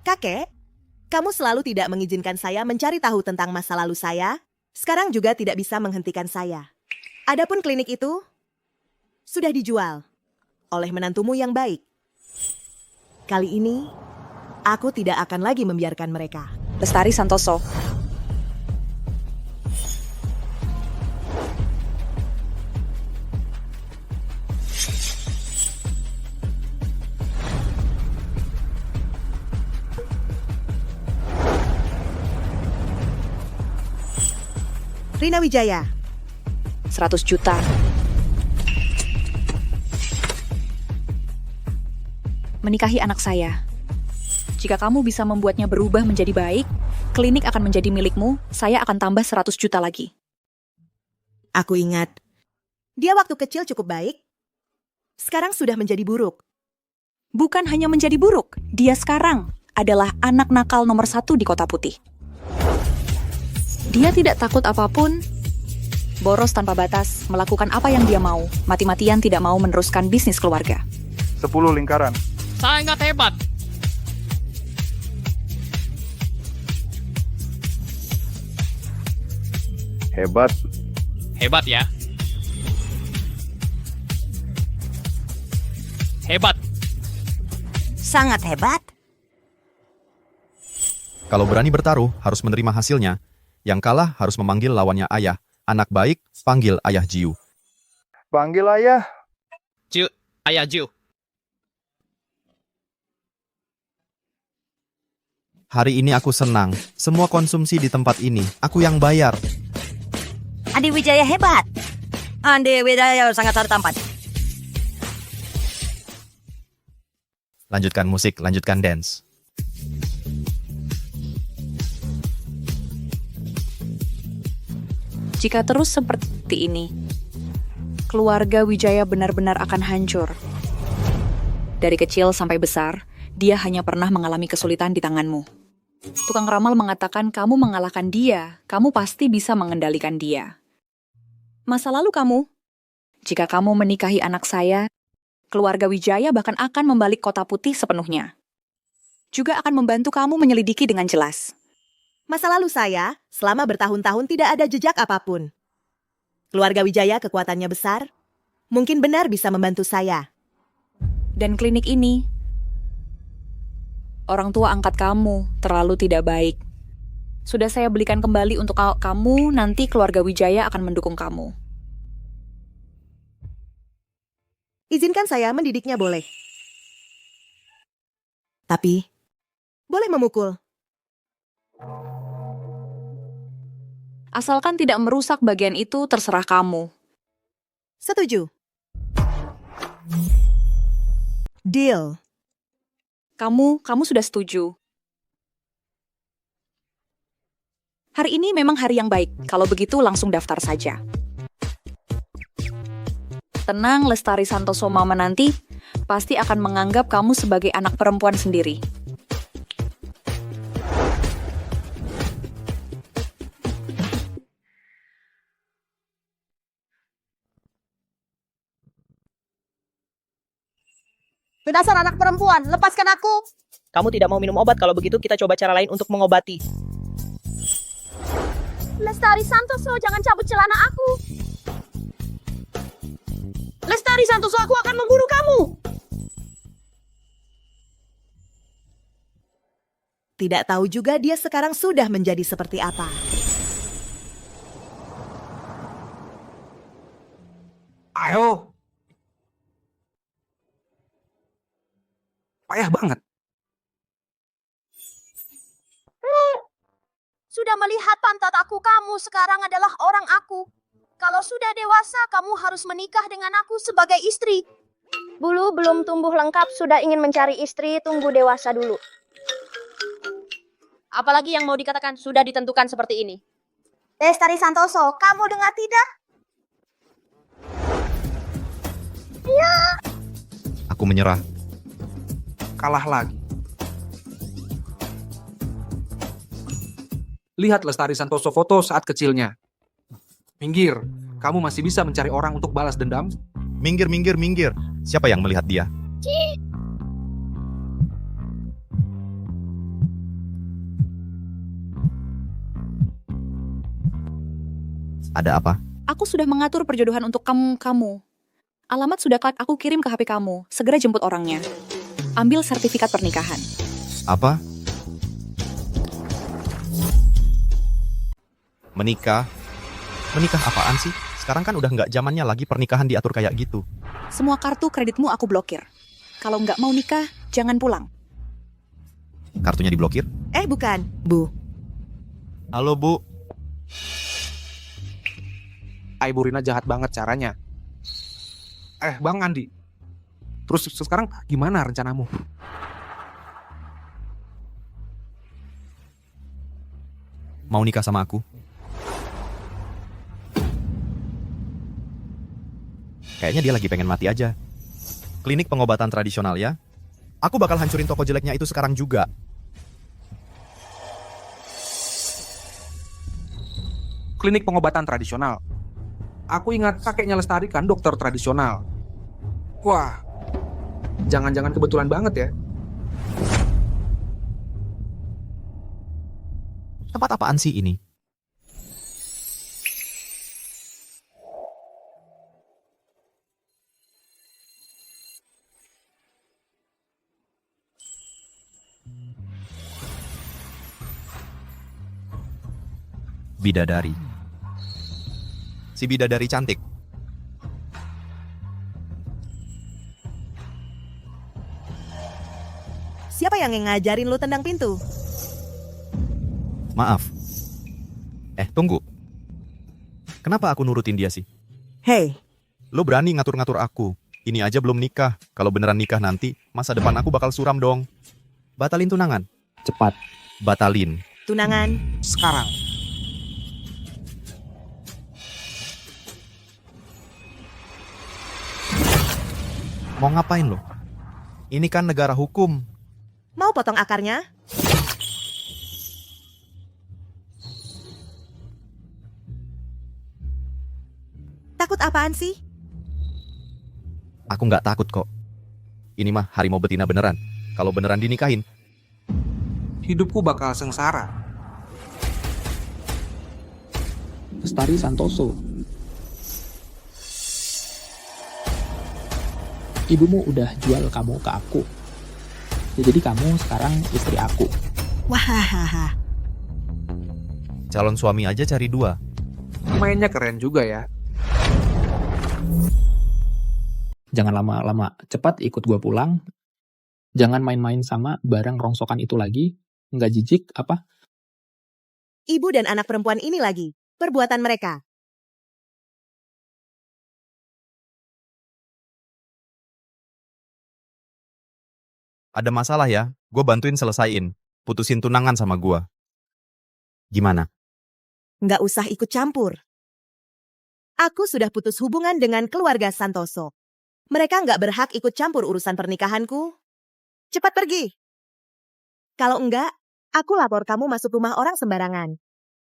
Kakek, kamu selalu tidak mengizinkan saya mencari tahu tentang masa lalu saya. Sekarang juga tidak bisa menghentikan saya. Adapun klinik itu sudah dijual oleh menantumu yang baik. Kali ini, aku tidak akan lagi membiarkan mereka. Lestari Santoso. Rina Wijaya. 100 juta. Menikahi anak saya. Jika kamu bisa membuatnya berubah menjadi baik, klinik akan menjadi milikmu, saya akan tambah 100 juta lagi. Aku ingat, dia waktu kecil cukup baik. Sekarang sudah menjadi buruk. Bukan hanya menjadi buruk, dia sekarang adalah anak nakal nomor 1 di Kota Putih. Dia tidak takut apapun, boros tanpa batas, melakukan apa yang dia mau, mati-matian tidak mau meneruskan bisnis keluarga. 10 lingkaran. Sangat hebat. Hebat. Hebat ya. Hebat. Sangat hebat. Kalau berani bertaruh, harus menerima hasilnya. Yang kalah harus memanggil lawannya ayah. Anak baik, panggil ayah Jiu. Panggil ayah. Jiu, ayah Jiu. Hari ini aku senang. Semua konsumsi di tempat ini, aku yang bayar. Andi Wijaya hebat. Andi Wijaya sangat tampan. Lanjutkan musik, lanjutkan dance. Jika terus seperti ini, keluarga Wijaya benar-benar akan hancur. Dari kecil sampai besar, dia hanya pernah mengalami kesulitan di tanganmu. Tukang ramal mengatakan kamu mengalahkan dia, kamu pasti bisa mengendalikan dia. Masa lalu kamu? Jika kamu menikahi anak saya, keluarga Wijaya bahkan akan membalik Kota Putih sepenuhnya. Juga akan membantu kamu menyelidiki dengan jelas. Masa lalu saya, selama bertahun-tahun tidak ada jejak apapun. Keluarga Wijaya kekuatannya besar, mungkin benar bisa membantu saya. Dan klinik ini, orang tua angkat kamu terlalu tidak baik. Sudah saya belikan kembali untuk kamu, nanti keluarga Wijaya akan mendukung kamu. Izinkan saya mendidiknya boleh. Tapi, boleh memukul. Asalkan tidak merusak bagian itu, terserah kamu. Setuju. Deal. Kamu sudah setuju. Hari ini memang hari yang baik. Kalau begitu langsung daftar saja. Tenang, Lestari Santoso Mama nanti pasti akan menganggap kamu sebagai anak perempuan sendiri. Dasar anak perempuan, lepaskan aku. Kamu tidak mau minum obat, kalau begitu kita coba cara lain untuk mengobati. Lestari Santoso, jangan cabut celana aku. Lestari Santoso, aku akan membunuh kamu. Tidak tahu juga dia sekarang sudah menjadi seperti apa. Ayo. Payah banget. Sudah melihat pantat aku, kamu sekarang adalah orang aku. Kalau sudah dewasa, kamu harus menikah dengan aku sebagai istri. Bulu belum tumbuh lengkap, sudah ingin mencari istri, tunggu dewasa dulu. Apalagi yang mau dikatakan, sudah ditentukan seperti ini. Lestari Santoso, kamu dengar tidak? Ya. Aku menyerah. Kalah lagi. Lihat Lestari Santoso foto saat kecilnya. Minggir, kamu masih bisa mencari orang untuk balas dendam? Minggir, minggir, minggir. Siapa yang melihat dia? Ada apa? Aku sudah mengatur perjodohan untuk kamu. Alamat sudah aku kirim ke HP kamu. Segera jemput orangnya. Ambil sertifikat pernikahan. Apa? Menikah? Menikah apaan sih? Sekarang kan udah nggak zamannya lagi pernikahan diatur kayak gitu. Semua kartu kreditmu aku blokir. Kalau nggak mau nikah, jangan pulang. Kartunya diblokir? Bukan, Bu. Halo, Bu. Ibu Rina jahat banget caranya. Bang Andi. Terus sekarang gimana rencanamu? Mau nikah sama aku? Kayaknya dia lagi pengen mati aja. Klinik pengobatan tradisional ya. Aku bakal hancurin toko jeleknya itu sekarang juga. Klinik pengobatan tradisional. Aku ingat kakeknya Lestari kan dokter tradisional. Wah, jangan-jangan kebetulan banget ya. Tempat apaan sih ini? Bidadari. Si bidadari cantik. Siapa yang ngajarin lu tendang pintu? Maaf. Tunggu. Kenapa aku nurutin dia sih? Hei, Lo berani ngatur-ngatur aku. Ini aja belum nikah. Kalau beneran nikah nanti, masa depan aku bakal suram dong. Batalin tunangan. Cepat. Batalin. tunangan. Sekarang. Mau ngapain lo? Ini kan negara hukum. Mau potong akarnya? Takut apaan sih? Aku nggak takut kok. Ini mah harimau betina beneran. Kalau beneran dinikahin, Hidupku bakal sengsara. Lestari Santoso. Ibumu udah jual kamu ke aku. Ya, jadi kamu sekarang istri aku. Wahahaha. calon suami aja cari dua. Mainnya keren juga ya. Jangan lama-lama, cepat ikut gua pulang. Jangan main-main sama barang rongsokan itu lagi. Nggak jijik apa? Ibu dan anak perempuan ini lagi. Perbuatan mereka. Ada masalah ya, gue bantuin selesaiin. Putusin tunangan sama gue. Gimana? Nggak usah ikut campur. Aku sudah putus hubungan dengan keluarga Santoso. Mereka nggak berhak ikut campur urusan pernikahanku. Cepat pergi. Kalau enggak, aku lapor kamu masuk rumah orang sembarangan.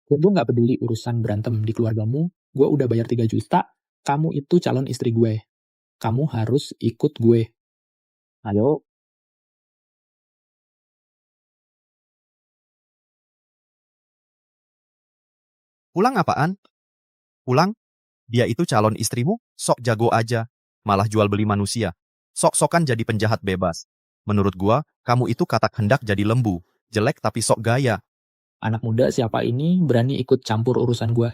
Gue nggak peduli urusan berantem di keluargamu. Gue udah bayar 3 juta. Kamu itu calon istri gue. Kamu harus ikut gue. Ayo. Pulang apaan? Pulang? Dia itu calon istrimu, sok jago aja. Malah jual beli manusia. Sok-sokan jadi penjahat bebas. Menurut gua, kamu itu katak hendak jadi lembu. Jelek tapi sok gaya. Anak muda siapa ini berani ikut campur urusan gue?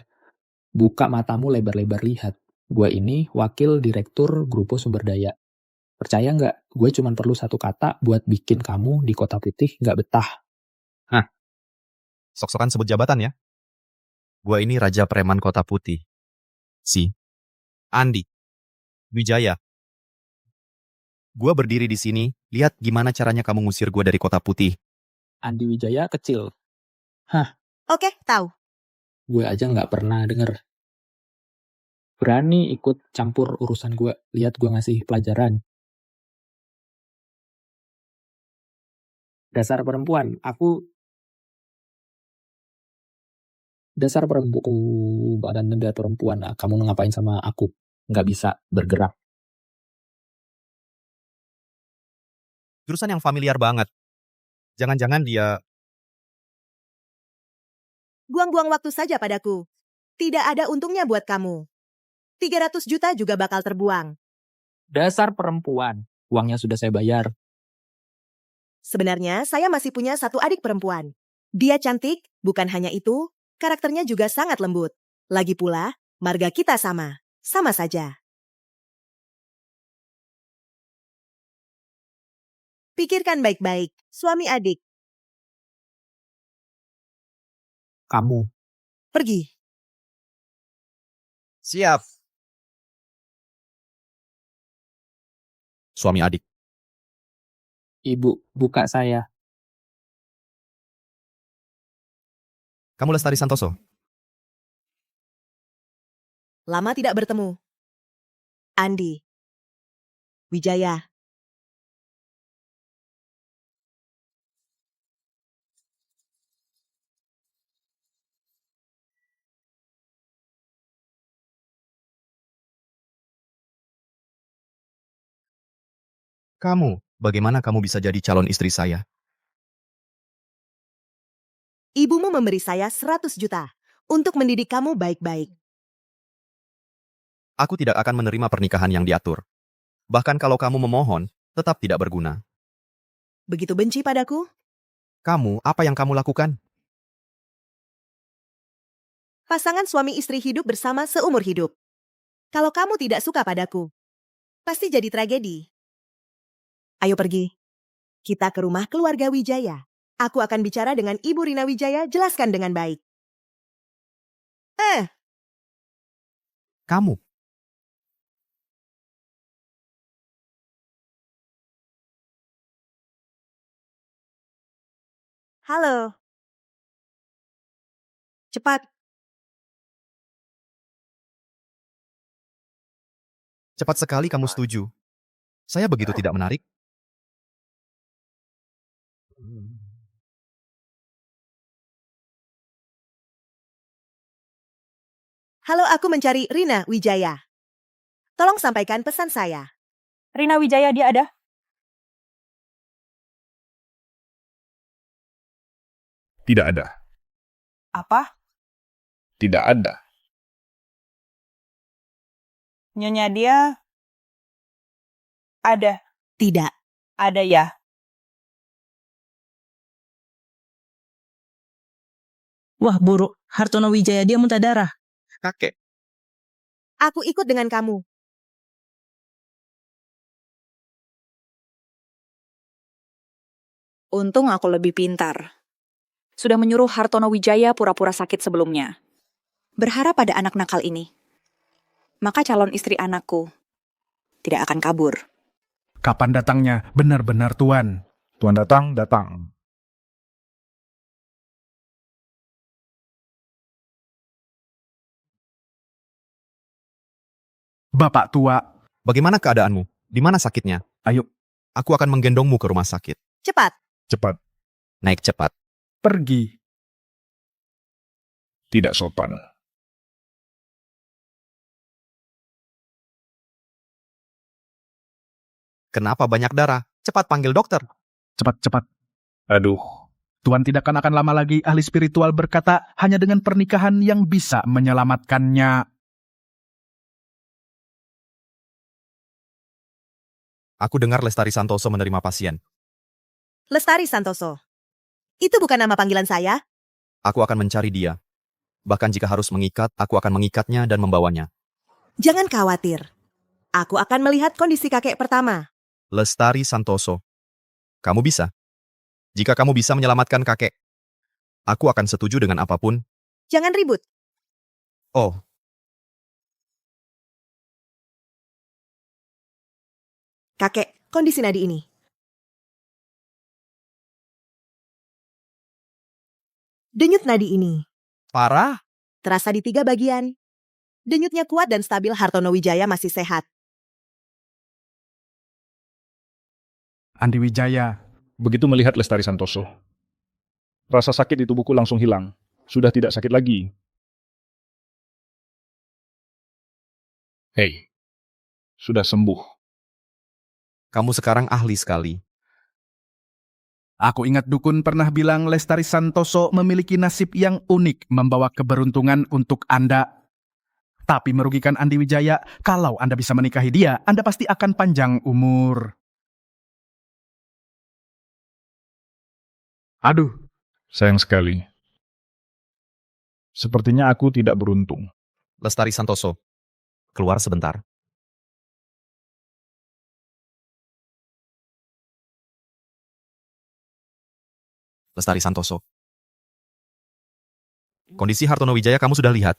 Buka matamu lebar-lebar lihat. Gue ini wakil direktur Grupo Sumber Daya. Percaya nggak? Gue cuma perlu satu kata buat bikin kamu di Kota Putih nggak betah. Sok-sokan sebut jabatan ya. Gua ini Raja Preman Kota Putih. Si Andi Wijaya. Gua berdiri di sini, lihat gimana caranya kamu ngusir gua dari Kota Putih. Andi Wijaya kecil. Oke, tahu. Gue aja nggak pernah denger. Berani ikut campur urusan gue. Lihat gue ngasih pelajaran. Dasar perempuan, Dasar perempuan, kamu ngapain sama aku? Nggak bisa bergerak. Jurusan yang familiar banget. Jangan-jangan dia... Buang-buang waktu saja padaku. Tidak ada untungnya buat kamu. 300 juta juga bakal terbuang. Dasar perempuan. Uangnya sudah saya bayar. Sebenarnya saya masih punya satu adik perempuan. Dia cantik, bukan hanya itu, karakternya juga sangat lembut. Lagi pula, marga kita sama. Sama saja. Pikirkan baik-baik, suami adik. Kamu. Pergi. Siap. Suami adik. Ibu, buka saya. Kamu Lestari Santoso? Lama tidak bertemu. Andi. Wijaya. Kamu, bagaimana kamu bisa jadi calon istri saya? Ibumu memberi saya 100 juta untuk mendidik kamu baik-baik. Aku tidak akan menerima pernikahan yang diatur. Bahkan kalau kamu memohon, tetap tidak berguna. Begitu benci padaku? Kamu, apa yang kamu lakukan? Pasangan suami istri hidup bersama seumur hidup. Kalau kamu tidak suka padaku, pasti jadi tragedi. Ayo pergi. Kita ke rumah keluarga Wijaya. Aku akan bicara dengan Ibu Rina Wijaya, jelaskan dengan baik. Kamu. Halo. Cepat. Cepat sekali kamu setuju. Saya begitu tidak menarik. Halo, aku mencari Rina Wijaya. Tolong sampaikan pesan saya. Rina Wijaya, dia ada? Tidak ada. Apa? Tidak ada. Nyonya dia ada. Tidak. Ada ya. Wah, buruk. Hartono Wijaya dia muntah darah. Kakek. Aku ikut dengan kamu. Untung aku lebih pintar. Sudah menyuruh Hartono Wijaya pura-pura sakit sebelumnya. Berharap pada anak nakal ini. Maka calon istri anakku tidak akan kabur. Kapan datangnya? Benar-benar Tuan. Tuan datang, datang. Bapak tua. Bagaimana keadaanmu? Di mana sakitnya? Ayo. Aku akan menggendongmu ke rumah sakit. Cepat. Cepat. Naik cepat. Pergi. Tidak sopan. Kenapa banyak darah? Cepat panggil dokter. Cepat-cepat. Aduh. Tuan tidak akan lama lagi. Ahli spiritual berkata, hanya dengan pernikahan yang bisa menyelamatkannya. Aku dengar Lestari Santoso menerima pasien. Lestari Santoso. Itu bukan nama panggilan saya. Aku akan mencari dia. Bahkan jika harus mengikat, aku akan mengikatnya dan membawanya. Jangan khawatir. Aku akan melihat kondisi kakek pertama. Lestari Santoso. Kamu bisa. Jika kamu bisa menyelamatkan kakek, aku akan setuju dengan apapun. Jangan ribut. Oh, Kakek, kondisi nadi ini. Denyut nadi ini parah. terasa di 3 bagian. Denyutnya kuat dan stabil, Hartono Wijaya masih sehat. Andi Wijaya. Begitu melihat Lestari Santoso, rasa sakit di tubuhku langsung hilang. Sudah tidak sakit lagi. Hei, sudah sembuh. Kamu sekarang ahli sekali. Aku ingat dukun pernah bilang Lestari Santoso memiliki nasib yang unik membawa keberuntungan untuk Anda. Tapi merugikan Andi Wijaya, kalau Anda bisa menikahi dia, Anda pasti akan panjang umur. Aduh, sayang sekali. Sepertinya aku tidak beruntung. Lestari Santoso, keluar sebentar. Lestari Santoso. Kondisi Hartono Wijaya kamu sudah lihat.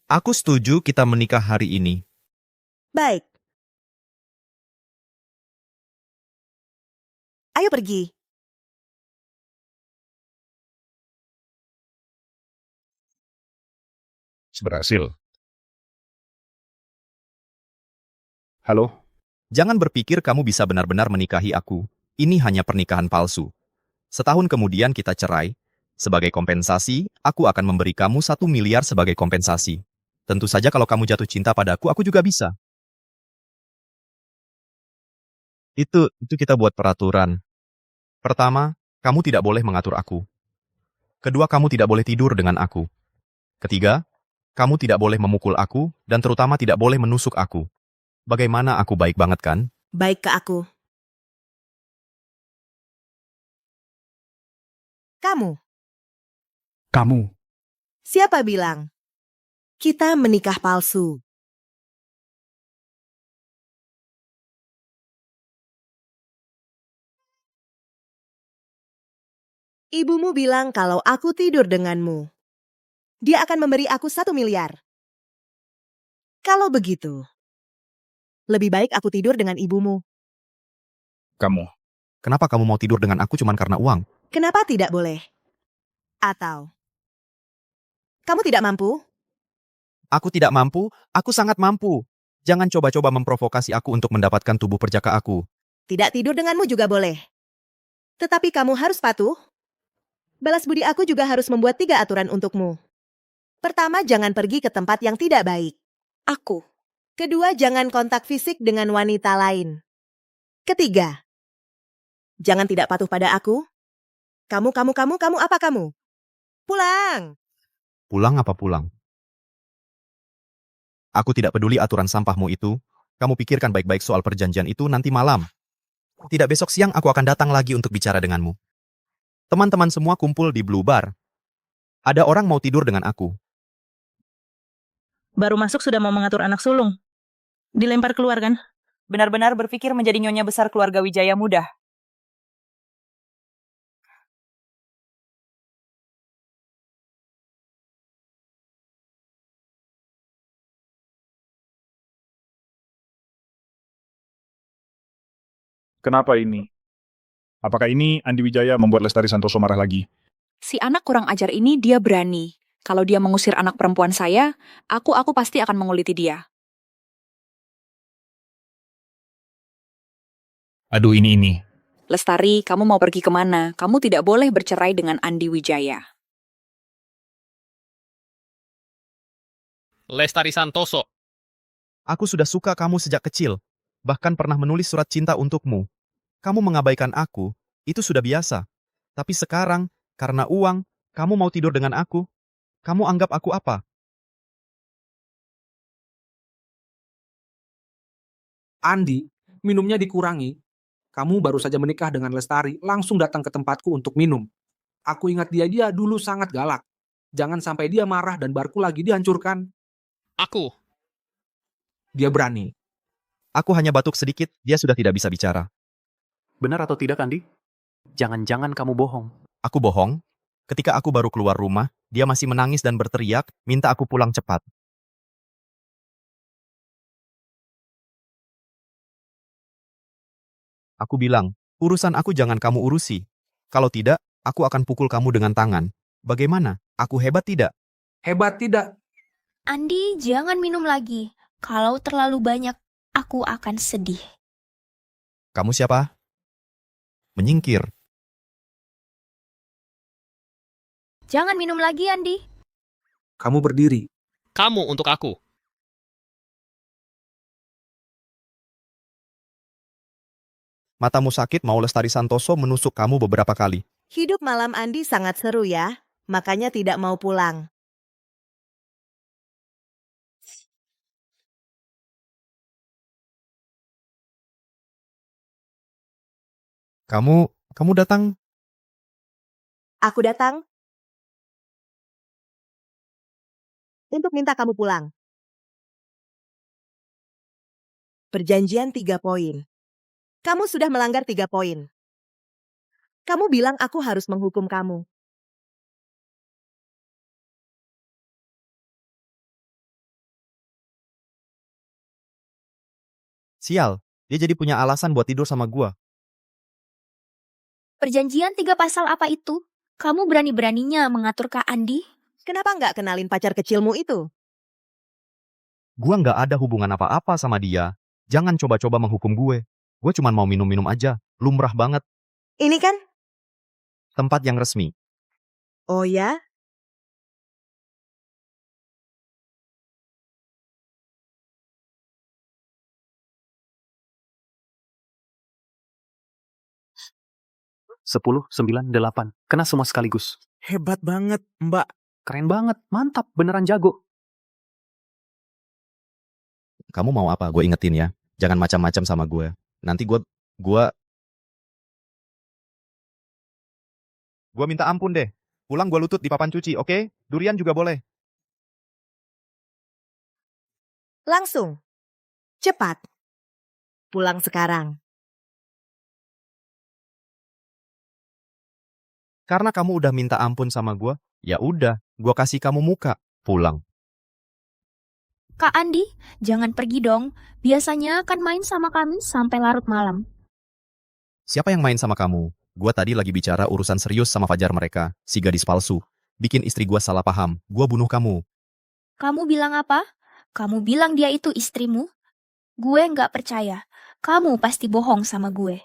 Aku setuju kita menikah hari ini. Baik. Ayo pergi. Berhasil. Halo? Jangan berpikir kamu bisa benar-benar menikahi aku. Ini hanya pernikahan palsu. Setahun kemudian kita cerai. Sebagai kompensasi, aku akan memberi kamu 1 miliar sebagai kompensasi. Tentu saja kalau kamu jatuh cinta padaku, aku juga bisa. Itu kita buat peraturan. Pertama, kamu tidak boleh mengatur aku. Kedua, kamu tidak boleh tidur dengan aku. Ketiga, kamu tidak boleh memukul aku, dan terutama tidak boleh menusuk aku. Bagaimana aku baik banget kan? Baik ke aku. Kamu. Kamu. Siapa bilang? Kita menikah palsu. Ibumu bilang kalau aku tidur denganmu, dia akan memberi aku 1 miliar. Kalau begitu, lebih baik aku tidur dengan ibumu. Kamu. Kenapa kamu mau tidur dengan aku cuma karena uang? Kenapa tidak boleh? Atau kamu tidak mampu? Aku tidak mampu, aku sangat mampu. Jangan coba-coba memprovokasi aku untuk mendapatkan tubuh perjaka aku. Tidak tidur denganmu juga boleh. Tetapi kamu harus patuh. Balas budi aku juga harus membuat 3 aturan untukmu. Pertama, jangan pergi ke tempat yang tidak baik. Aku. Kedua, jangan kontak fisik dengan wanita lain. Ketiga, jangan tidak patuh pada aku. Kamu apa kamu? Pulang! Pulang apa pulang? Aku tidak peduli aturan sampahmu itu. Kamu pikirkan baik-baik soal perjanjian itu nanti malam. Tidak besok siang aku akan datang lagi untuk bicara denganmu. Teman-teman semua kumpul di Blue Bar. Ada orang mau tidur dengan aku. Baru masuk sudah mau mengatur anak sulung. Dilempar keluar kan? Benar-benar berpikir menjadi nyonya besar keluarga Wijaya mudah. Kenapa ini? Apakah ini Andi Wijaya membuat Lestari Santoso marah lagi? Si anak kurang ajar ini dia berani. Kalau dia mengusir anak perempuan saya, aku pasti akan menguliti dia. Aduh, ini. Lestari, kamu mau pergi kemana? Kamu tidak boleh bercerai dengan Andi Wijaya. Lestari Santoso. Aku sudah suka kamu sejak kecil. Bahkan pernah menulis surat cinta untukmu. Kamu mengabaikan aku, itu sudah biasa. Tapi sekarang, karena uang, kamu mau tidur dengan aku? Kamu anggap aku apa? Andi, minumnya dikurangi. Kamu baru saja menikah dengan Lestari, langsung datang ke tempatku untuk minum. Aku ingat dia dulu sangat galak. Jangan sampai dia marah dan barku lagi dihancurkan. Aku. Dia berani. Aku hanya batuk sedikit, dia sudah tidak bisa bicara. Benar atau tidak, Andi? Jangan-jangan kamu bohong. Aku bohong? Ketika aku baru keluar rumah, dia masih menangis dan berteriak, minta aku pulang cepat. Aku bilang, urusan aku jangan kamu urusi. Kalau tidak, aku akan pukul kamu dengan tangan. Bagaimana? Aku hebat tidak? Hebat tidak? Andi, jangan minum lagi. Kalau terlalu banyak, aku akan sedih. Kamu siapa? Menyingkir. Jangan minum lagi, Andi. Kamu berdiri. Kamu untuk aku. Matamu sakit mau Lestari Santoso menusuk kamu beberapa kali. Hidup malam Andi sangat seru ya, makanya tidak mau pulang. Kamu datang. Aku datang untuk minta kamu pulang. Perjanjian 3 poin. Kamu sudah melanggar 3 poin. Kamu bilang aku harus menghukum kamu. Sial, dia jadi punya alasan buat tidur sama gua. Perjanjian 3 pasal apa itu? Kamu berani-beraninya mengatur Kak Andi? Kenapa nggak kenalin pacar kecilmu itu? Gua nggak ada hubungan apa-apa sama dia. Jangan coba-coba menghukum gue. Gue cuma mau minum-minum aja. Lumrah banget. Ini kan? Tempat yang resmi. Oh ya? Sepuluh, 9, 8. Kena semua sekaligus. Hebat banget, Mbak. Keren banget, mantap, beneran jago. Kamu mau apa? Gue ingetin ya. Jangan macam-macam sama gue. Nanti gue minta ampun deh. Pulang gue lutut di papan cuci, oke? Durian juga boleh. Langsung. Cepat. Pulang sekarang. Karena kamu udah minta ampun sama gue, ya udah, gue kasih kamu muka. Pulang. Kak Andi, jangan pergi dong. Biasanya akan main sama kami sampai larut malam. Siapa yang main sama kamu? Gue tadi lagi bicara urusan serius sama Fajar mereka, si gadis palsu. Bikin istri gue salah paham. Gue bunuh kamu. Kamu bilang apa? Kamu bilang dia itu istrimu? Gue nggak percaya. Kamu pasti bohong sama gue.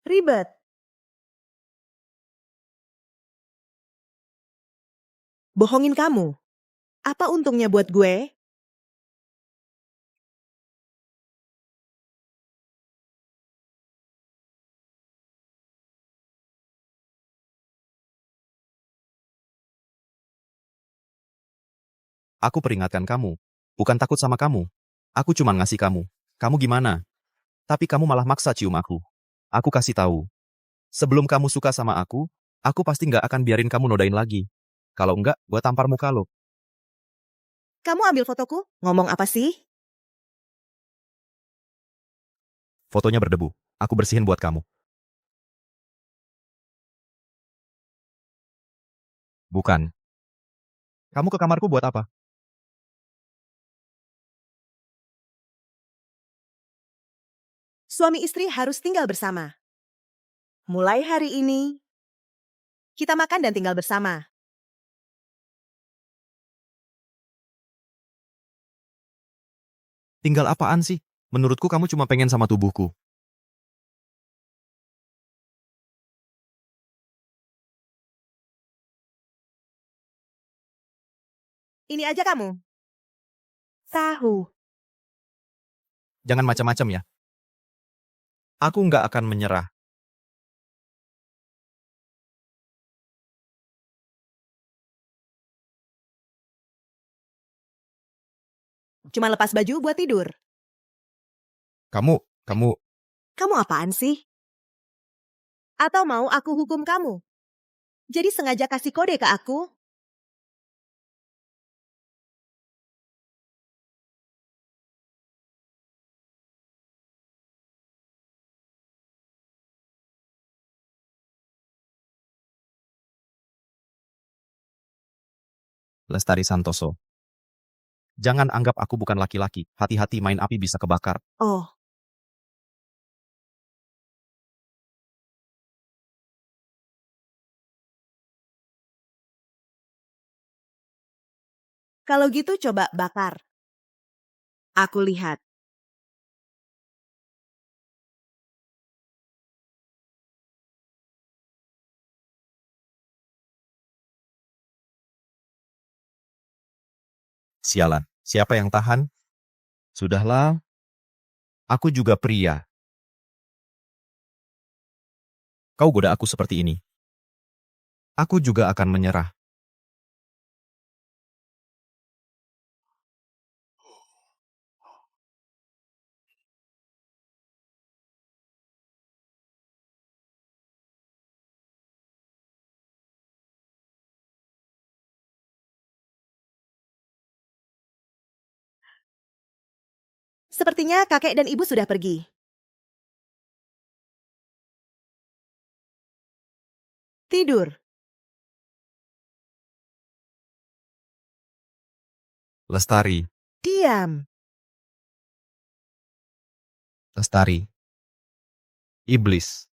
Ribet. Bohongin kamu. Apa untungnya buat gue? Aku peringatkan kamu. Bukan takut sama kamu. Aku cuma ngasih kamu. Kamu gimana? Tapi kamu malah maksa cium aku. Aku kasih tahu. Sebelum kamu suka sama aku pasti nggak akan biarin kamu nodain lagi. Kalau enggak, gue tampar muka lo. Kamu ambil fotoku? Ngomong apa sih? Fotonya berdebu. Aku bersihin buat kamu. Bukan. Kamu ke kamarku buat apa? Suami istri harus tinggal bersama. Mulai hari ini, kita makan dan tinggal bersama. Tinggal apaan sih? Menurutku kamu cuma pengen sama tubuhku. Ini aja kamu. Tahu. Jangan macam-macam ya. Aku nggak akan menyerah. Cuma lepas baju buat tidur. Kamu Kamu apaan sih? Atau mau aku hukum kamu? Jadi sengaja kasih kode ke aku? Lestari Santoso. Jangan anggap aku bukan laki-laki. Hati-hati main api bisa kebakar. Oh. Kalau gitu coba bakar. Aku lihat. Sialan. Siapa yang tahan? Sudahlah. Aku juga pria. Kau goda aku seperti ini. Aku juga akan menyerah. Sepertinya kakek dan ibu sudah pergi. Tidur. Lestari, Diam. Lestari. Iblis.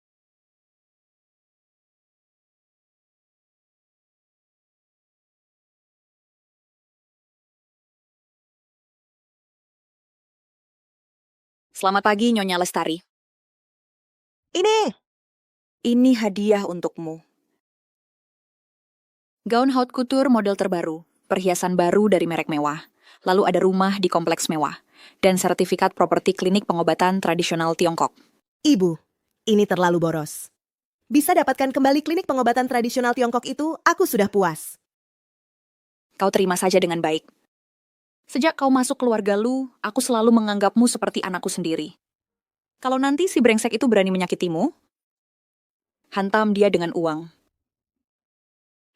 Selamat pagi, Nyonya Lestari. Ini hadiah untukmu. Gaun haute couture model terbaru, perhiasan baru dari merek mewah, lalu ada rumah di kompleks mewah, dan sertifikat properti klinik pengobatan tradisional Tiongkok. Ibu, ini terlalu boros. Bisa dapatkan kembali klinik pengobatan tradisional Tiongkok itu, aku sudah puas. Kau terima saja dengan baik. Sejak kau masuk keluarga lu, aku selalu menganggapmu seperti anakku sendiri. Kalau nanti si brengsek itu berani menyakitimu, hantam dia dengan uang.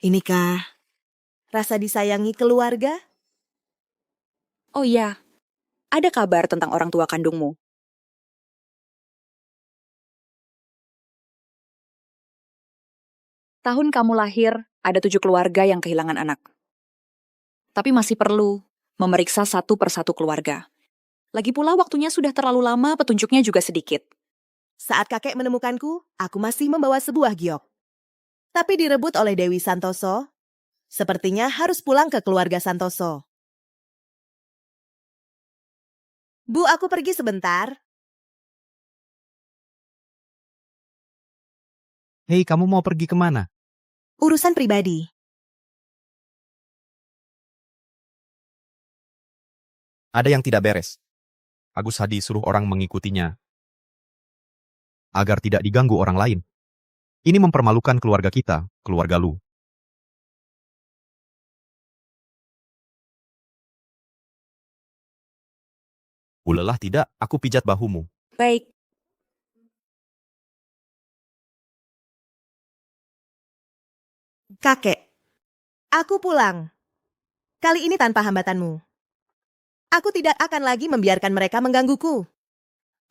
Inikah rasa disayangi keluarga? Oh iya, ada kabar tentang orang tua kandungmu. Tahun kamu lahir, ada 7 keluarga yang kehilangan anak. Tapi masih perlu memeriksa satu persatu keluarga. Lagi pula waktunya sudah terlalu lama, petunjuknya juga sedikit. Saat kakek menemukanku, aku masih membawa sebuah giok. Tapi direbut oleh Dewi Santoso. Sepertinya harus pulang ke keluarga Santoso. Bu, aku pergi sebentar. Hei, kamu mau pergi kemana? Urusan pribadi. Ada yang tidak beres. Agus Hadi suruh orang mengikutinya agar tidak diganggu orang lain. Ini mempermalukan keluarga kita, keluarga lu. Ulelah tidak, aku pijat bahumu. Baik. Kakek, aku pulang. Kali ini tanpa hambatanmu. Aku tidak akan lagi membiarkan mereka menggangguku.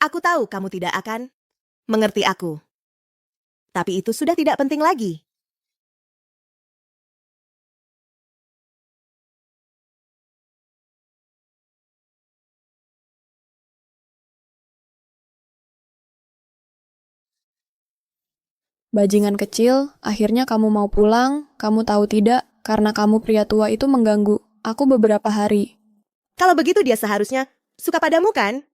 Aku tahu kamu tidak akan mengerti aku. Tapi itu sudah tidak penting lagi. Bajingan kecil, akhirnya kamu mau pulang, kamu tahu tidak, karena kamu pria tua itu mengganggu aku beberapa hari. Kalau begitu dia seharusnya suka padamu kan?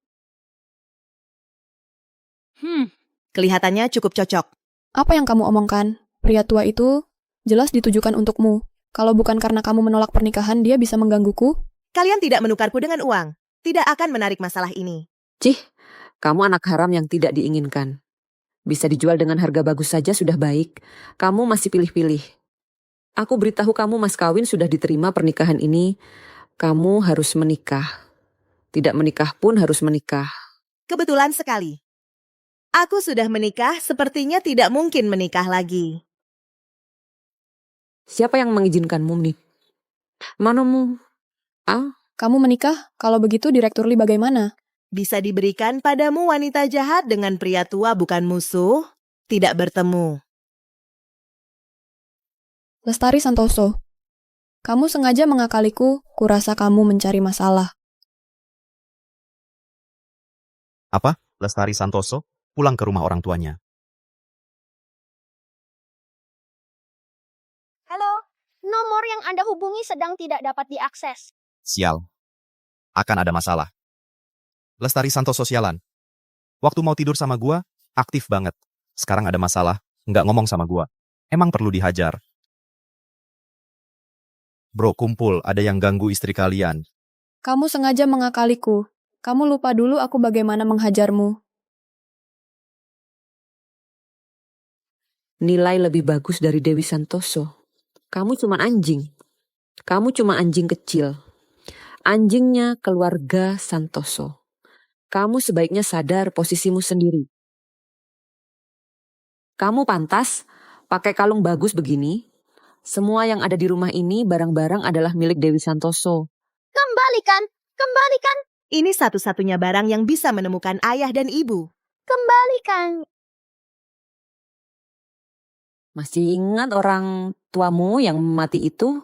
Kelihatannya cukup cocok. Apa yang kamu omongkan? Pria tua itu jelas ditujukan untukmu. Kalau bukan karena kamu menolak pernikahan, dia bisa menggangguku? Kalian tidak menukarku dengan uang. Tidak akan menarik masalah ini. Cih, kamu anak haram yang tidak diinginkan. Bisa dijual dengan harga bagus saja sudah baik. Kamu masih pilih-pilih. Aku beritahu kamu mas kawin sudah diterima pernikahan ini. Kamu harus menikah. Tidak menikah pun harus menikah. Kebetulan sekali. Aku sudah menikah, sepertinya tidak mungkin menikah lagi. Siapa yang mengizinkanmu, Nih? Manamu? Kamu menikah? Kalau begitu Direktur Lee bagaimana? Bisa diberikan padamu wanita jahat dengan pria tua bukan musuh, tidak bertemu. Lestari Santoso. Kamu sengaja mengakaliku, kurasa kamu mencari masalah. Apa? Lestari Santoso? Pulang ke rumah orang tuanya. Halo, nomor yang Anda hubungi sedang tidak dapat diakses. Sial. Akan ada masalah. Lestari Santoso sialan. Waktu mau tidur sama gua, aktif banget. Sekarang ada masalah, nggak ngomong sama gua. Emang perlu dihajar. Bro, kumpul, ada yang ganggu istri kalian. Kamu sengaja mengakaliku. Kamu lupa dulu aku bagaimana menghajarmu. nilai lebih bagus dari Dewi Santoso. Kamu cuma anjing. Kamu cuma anjing kecil. Anjingnya keluarga Santoso. Kamu sebaiknya sadar posisimu sendiri. Kamu pantas pakai kalung bagus begini. Semua yang ada di rumah ini barang-barang adalah milik Dewi Santoso. Kembalikan, kembalikan, Ini satu-satunya barang yang bisa menemukan ayah dan ibu. kembalikan. Masih ingat orang tuamu yang mati itu?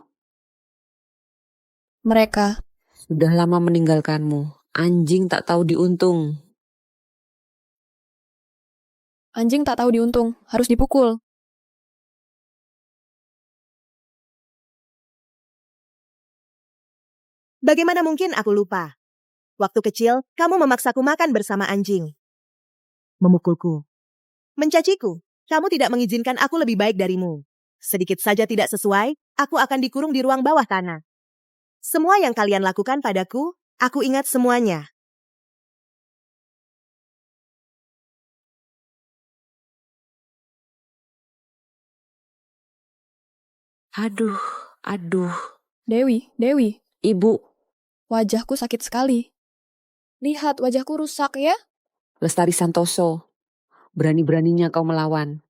Mereka. Sudah lama meninggalkanmu. Anjing tak tahu diuntung. Anjing tak tahu diuntung, harus dipukul. Bagaimana mungkin aku lupa? Waktu kecil, kamu memaksaku makan bersama anjing. Memukulku. Mencaciku. Kamu tidak mengizinkan aku lebih baik darimu. Sedikit saja tidak sesuai, aku akan dikurung di ruang bawah tanah. Semua yang kalian lakukan padaku, aku ingat semuanya. Aduh, aduh. Dewi, Dewi. Ibu. Wajahku sakit sekali. Lihat, wajahku rusak ya. Lestari Santoso. Berani-beraninya kau melawan.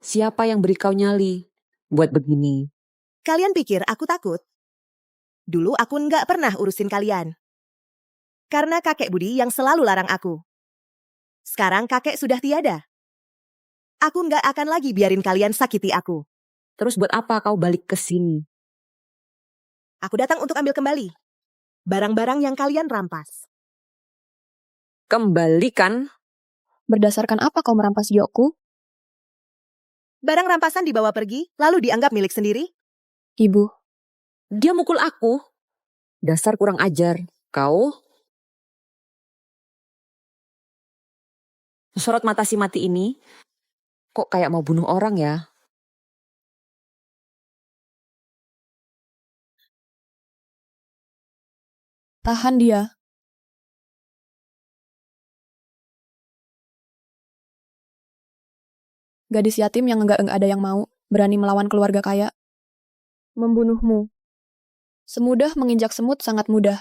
Siapa yang beri kau nyali buat begini? Kalian pikir aku takut? Dulu aku nggak pernah urusin kalian. Karena kakek Budi yang selalu larang aku. Sekarang kakek sudah tiada. Aku nggak akan lagi biarin kalian sakiti aku. Terus buat apa kau balik ke sini? Aku datang untuk ambil kembali barang-barang yang kalian rampas. Kembalikan? Berdasarkan apa kau merampas giokku? Barang rampasan dibawa pergi, lalu dianggap milik sendiri? Ibu. Dia mukul aku. Dasar kurang ajar. Kau? Sorot mata si mati ini, kok kayak mau bunuh orang ya? Tahan dia. Gadis yatim yang enggak ada yang mau, berani melawan keluarga kaya. Membunuhmu. Semudah menginjak semut sangat mudah.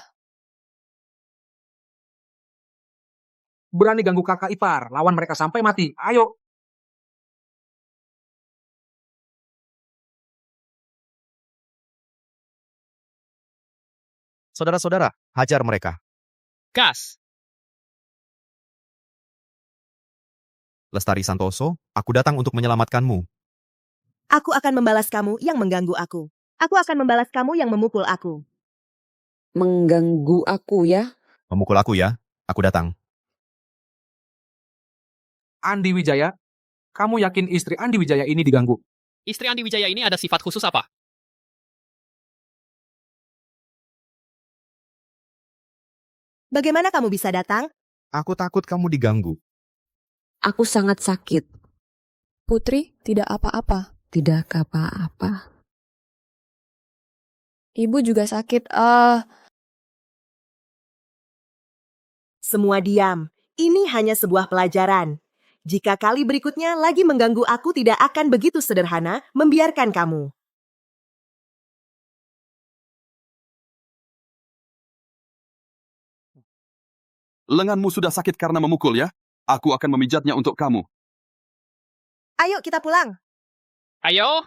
Berani ganggu kakak ipar, lawan mereka sampai mati. Ayo. Saudara-saudara, hajar mereka. Gas. Lestari Santoso, aku datang untuk menyelamatkanmu. Aku akan membalas kamu yang mengganggu aku. Aku akan membalas kamu yang memukul aku. Mengganggu aku ya? Memukul aku ya, aku datang. Andi Wijaya, kamu yakin istri Andi Wijaya ini diganggu? Istri Andi Wijaya ini ada sifat khusus apa? Bagaimana kamu bisa datang? Aku takut kamu diganggu. Aku sangat sakit. Putri, tidak apa-apa. Tidak apa-apa. Ibu juga sakit. Semua diam. Ini hanya sebuah pelajaran. Jika kali berikutnya lagi mengganggu aku tidak akan begitu sederhana membiarkan kamu. Lenganmu sudah sakit karena memukul ya? Aku akan memijatnya untuk kamu. Ayo kita pulang. Ayo.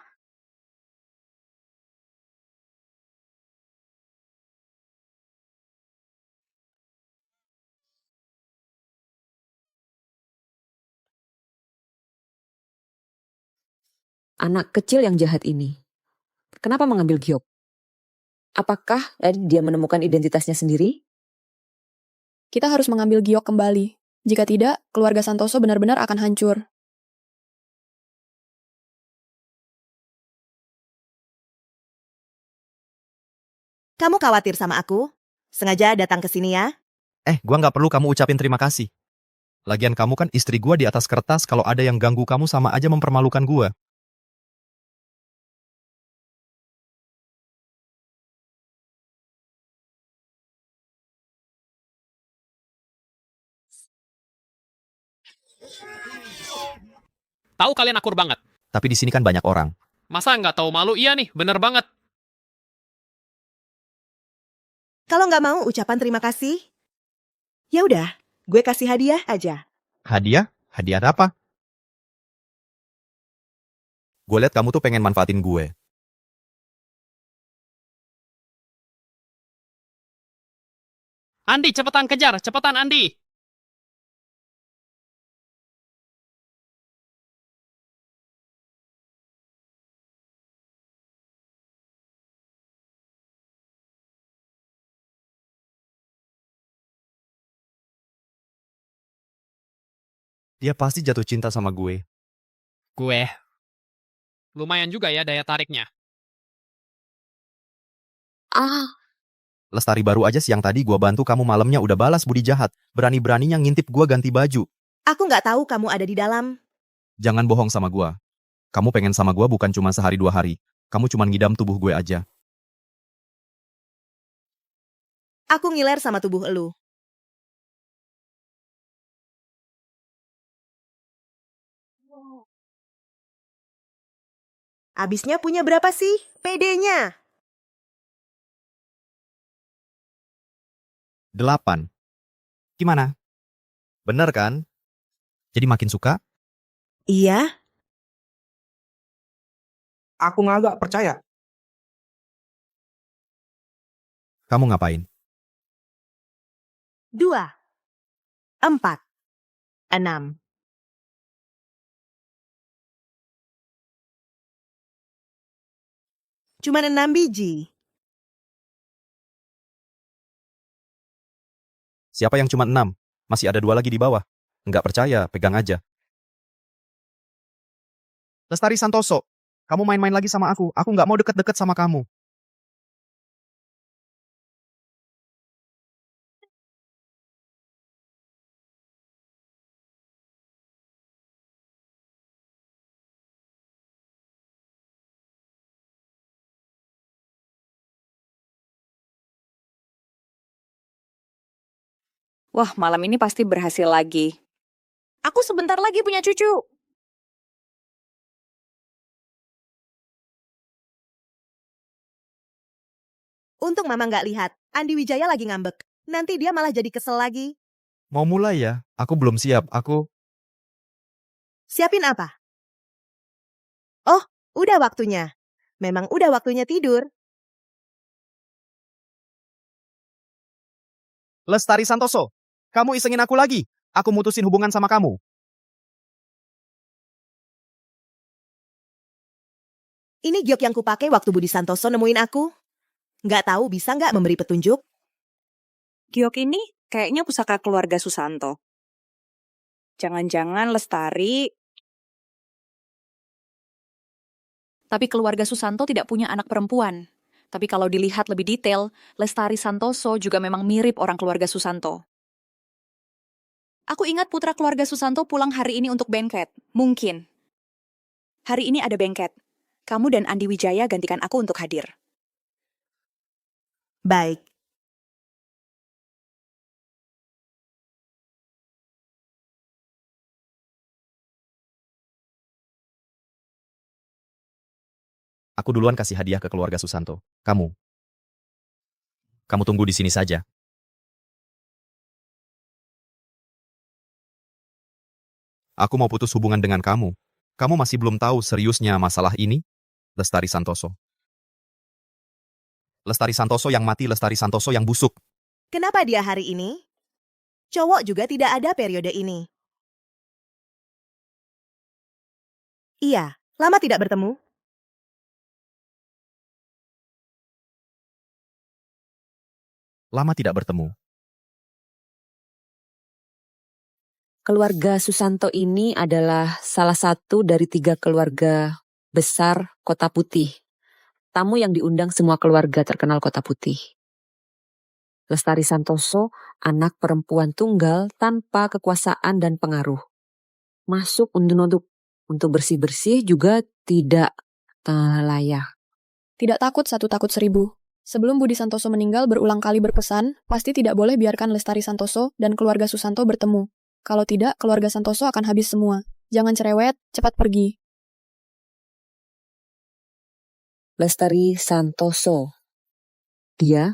Anak kecil yang jahat ini. Kenapa mengambil giok? Apakah dia menemukan identitasnya sendiri? Kita harus mengambil giok kembali. Jika tidak, keluarga Santoso benar-benar akan hancur. Kamu khawatir sama aku? Sengaja datang ke sini ya? Gua nggak perlu kamu ucapin terima kasih. Lagian kamu kan istri gua di atas kertas, kalau ada yang ganggu kamu sama aja mempermalukan gua. Tahu kalian akur banget. Tapi di sini kan banyak orang. Masa nggak tahu malu? Iya nih, bener banget. Kalau nggak mau ucapan terima kasih, ya udah, gue kasih hadiah aja. Hadiah? Hadiah apa? Gue liat kamu tuh pengen manfaatin gue. Andi, cepetan kejar, cepetan Andi. Dia pasti jatuh cinta sama gue. Gue. Lumayan juga ya daya tariknya. Lestari baru aja siang tadi gue bantu kamu malamnya udah balas budi jahat. Berani-beraninya ngintip gue ganti baju. Aku nggak tahu kamu ada di dalam. Jangan bohong sama gue. Kamu pengen sama gue bukan cuma sehari 2 hari. Kamu cuma ngidam tubuh gue aja. Aku ngiler sama tubuh elu. Abisnya punya berapa sih PD-nya? 8. Gimana? Bener kan? Jadi makin suka? Iya. Aku nggak percaya. Kamu ngapain? 2, 4, 6. Cuman 6 biji. Siapa yang cuma 6? Masih ada 2 lagi di bawah. Nggak percaya, pegang aja. Lestari Santoso, kamu main-main lagi sama aku. Aku nggak mau deket-deket sama kamu. Wah, malam ini pasti berhasil lagi. Aku sebentar lagi punya cucu. Untung mama nggak lihat. Andi Wijaya lagi ngambek. Nanti dia malah jadi kesel lagi. Mau mulai ya? Aku belum siap. Siapin apa? Oh, udah waktunya. Memang udah waktunya tidur. Lestari Santoso, kamu isengin aku lagi. Aku mutusin hubungan sama kamu. Ini giok yang kupakai waktu Budi Santoso nemuin aku. Nggak tahu bisa nggak memberi petunjuk? Giok ini kayaknya pusaka keluarga Susanto. Jangan-jangan Lestari. Tapi keluarga Susanto tidak punya anak perempuan. Tapi kalau dilihat lebih detail, Lestari Santoso juga memang mirip orang keluarga Susanto. Aku ingat putra keluarga Susanto pulang hari ini untuk bengket. Mungkin. Hari ini ada bengket. Kamu dan Andi Wijaya gantikan aku untuk hadir. Baik. Aku duluan kasih hadiah ke keluarga Susanto. Kamu tunggu di sini saja. Aku mau putus hubungan dengan kamu. Kamu masih belum tahu seriusnya masalah ini? Lestari Santoso. Lestari Santoso yang mati, Lestari Santoso yang busuk. Kenapa dia hari ini? Cowok juga tidak ada periode ini. Iya, lama tidak bertemu. Lama tidak bertemu. Keluarga Susanto ini adalah salah satu dari 3 keluarga besar Kota Putih. Tamu yang diundang semua keluarga terkenal Kota Putih. Lestari Santoso, anak perempuan tunggal tanpa kekuasaan dan pengaruh. Masuk untuk bersih-bersih juga tidak layak. Tidak takut satu takut 1000. Sebelum Budi Santoso meninggal berulang kali berpesan, pasti tidak boleh biarkan Lestari Santoso dan keluarga Susanto bertemu. Kalau tidak, keluarga Santoso akan habis semua. Jangan cerewet, cepat pergi. Lestari Santoso. Dia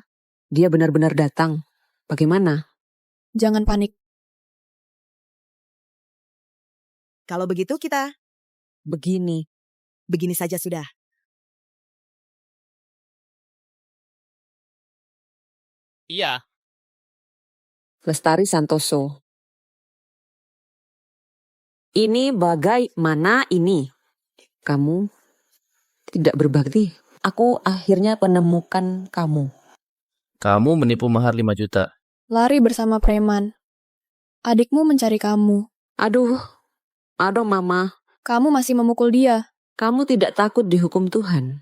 benar-benar datang. Bagaimana? Jangan panik. Kalau begitu kita Begini. begini saja sudah. Iya, Lestari Santoso. Ini bagaimana ini? Kamu tidak berbakti. Aku akhirnya menemukan kamu. Kamu menipu mahar 5 juta. Lari bersama preman. Adikmu mencari kamu. Aduh, Mama. Kamu masih memukul dia. Kamu tidak takut dihukum Tuhan?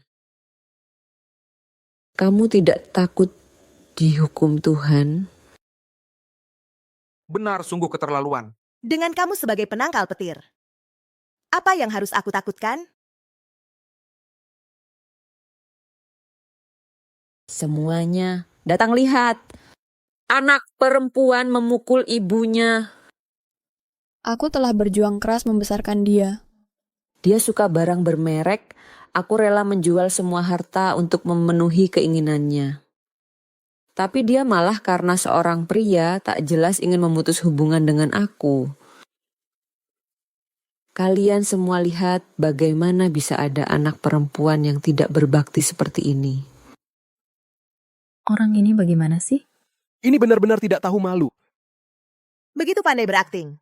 Kamu tidak takut dihukum Tuhan? Benar sungguh keterlaluan. Dengan kamu sebagai penangkal petir. Apa yang harus aku takutkan? Semuanya. Datang lihat. Anak perempuan memukul ibunya. Aku telah berjuang keras membesarkan dia. Dia suka barang bermerek. Aku rela menjual semua harta untuk memenuhi keinginannya. Tapi dia malah karena seorang pria tak jelas ingin memutus hubungan dengan aku. Kalian semua lihat bagaimana bisa ada anak perempuan yang tidak berbakti seperti ini. Orang ini bagaimana sih? Ini benar-benar tidak tahu malu. Begitu pandai berakting.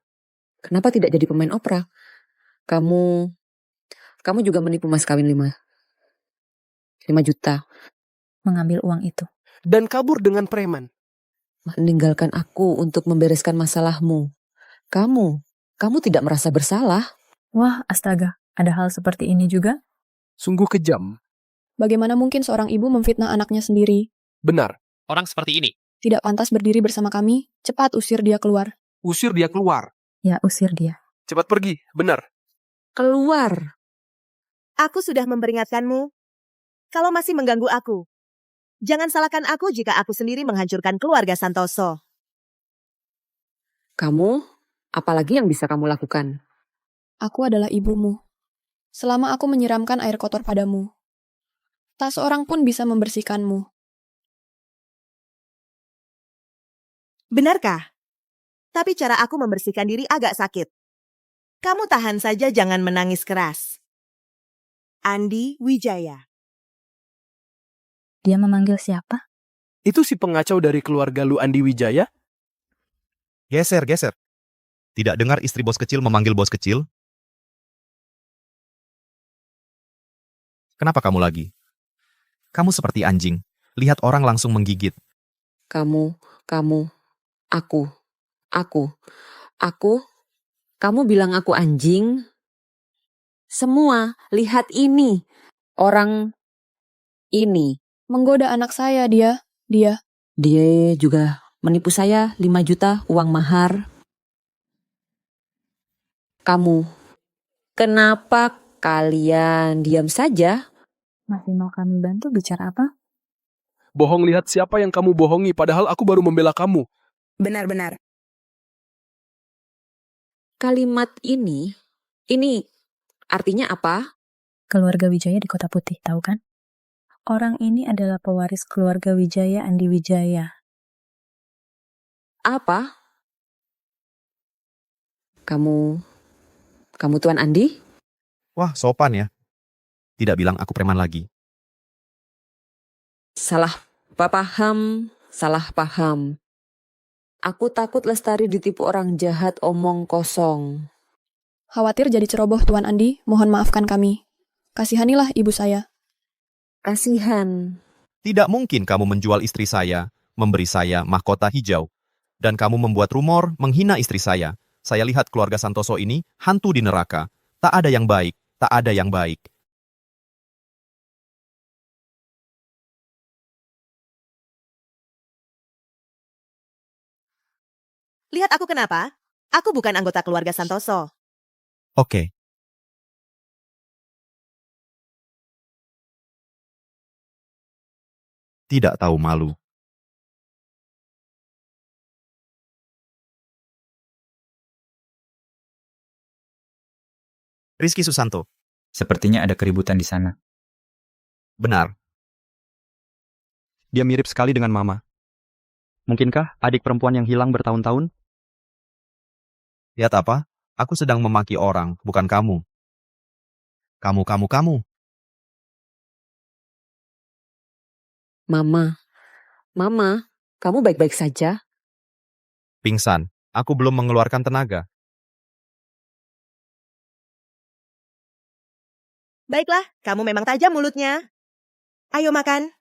Kenapa tidak jadi pemain opera? Kamu juga menipu mas kawin 5 juta. Mengambil uang itu. Dan kabur dengan preman. Meninggalkan aku untuk membereskan masalahmu. Kamu tidak merasa bersalah? Wah, astaga. Ada hal seperti ini juga? Sungguh kejam. Bagaimana mungkin seorang ibu memfitnah anaknya sendiri? Benar. orang seperti ini. Tidak pantas berdiri bersama kami. Cepat usir dia keluar. Usir dia keluar. Ya, usir dia. Cepat pergi, benar. Keluar. Aku sudah memperingatkanmu. Kalau masih mengganggu aku, jangan salahkan aku jika aku sendiri menghancurkan keluarga Santoso. Kamu, apalagi yang bisa kamu lakukan? Aku adalah ibumu. Selama aku menyiramkan air kotor padamu, tak seorang pun bisa membersihkanmu. Benarkah? Tapi cara aku membersihkan diri agak sakit. Kamu tahan saja, jangan menangis keras. Andi Wijaya. Dia memanggil siapa? Itu si pengacau dari keluarga lu Andi Wijaya? Geser. Tidak dengar istri bos kecil memanggil bos kecil? Kenapa kamu lagi? Kamu seperti anjing. Lihat orang langsung menggigit. Kamu, aku. Kamu bilang aku anjing? Semua, lihat ini. Orang ini. Menggoda anak saya dia. Dia juga menipu saya 5 juta uang mahar. Kamu, kenapa kalian diam saja? Masih mau kami bantu bicara apa? Bohong, lihat siapa yang kamu bohongi, padahal aku baru membela kamu. Benar-benar. Kalimat ini artinya apa? Keluarga Wijaya di Kota Putih, tahu kan? Orang ini adalah pewaris keluarga Wijaya, Andi Wijaya. Apa? Kamu Tuan Andi? Wah, sopan ya. Tidak bilang aku preman lagi. Salah paham. Aku takut Lestari ditipu orang jahat omong kosong. Khawatir jadi ceroboh Tuan Andi, mohon maafkan kami. Kasihanilah ibu saya. Kasihan. Tidak mungkin kamu menjual istri saya, memberi saya mahkota hijau, dan kamu membuat rumor menghina istri saya. Saya lihat keluarga Santoso ini hantu di neraka. Tak ada yang baik, tak ada yang baik. Lihat aku kenapa? Aku bukan anggota keluarga Santoso. Oke. Tidak tahu malu. Rizky Susanto. Sepertinya ada keributan di sana. Benar. Dia mirip sekali dengan Mama. Mungkinkah adik perempuan yang hilang bertahun-tahun? Lihat apa? Aku sedang memaki orang, bukan kamu. Kamu. Mama, kamu baik-baik saja? Pingsan. Aku belum mengeluarkan tenaga. Baiklah, kamu memang tajam mulutnya. Ayo makan.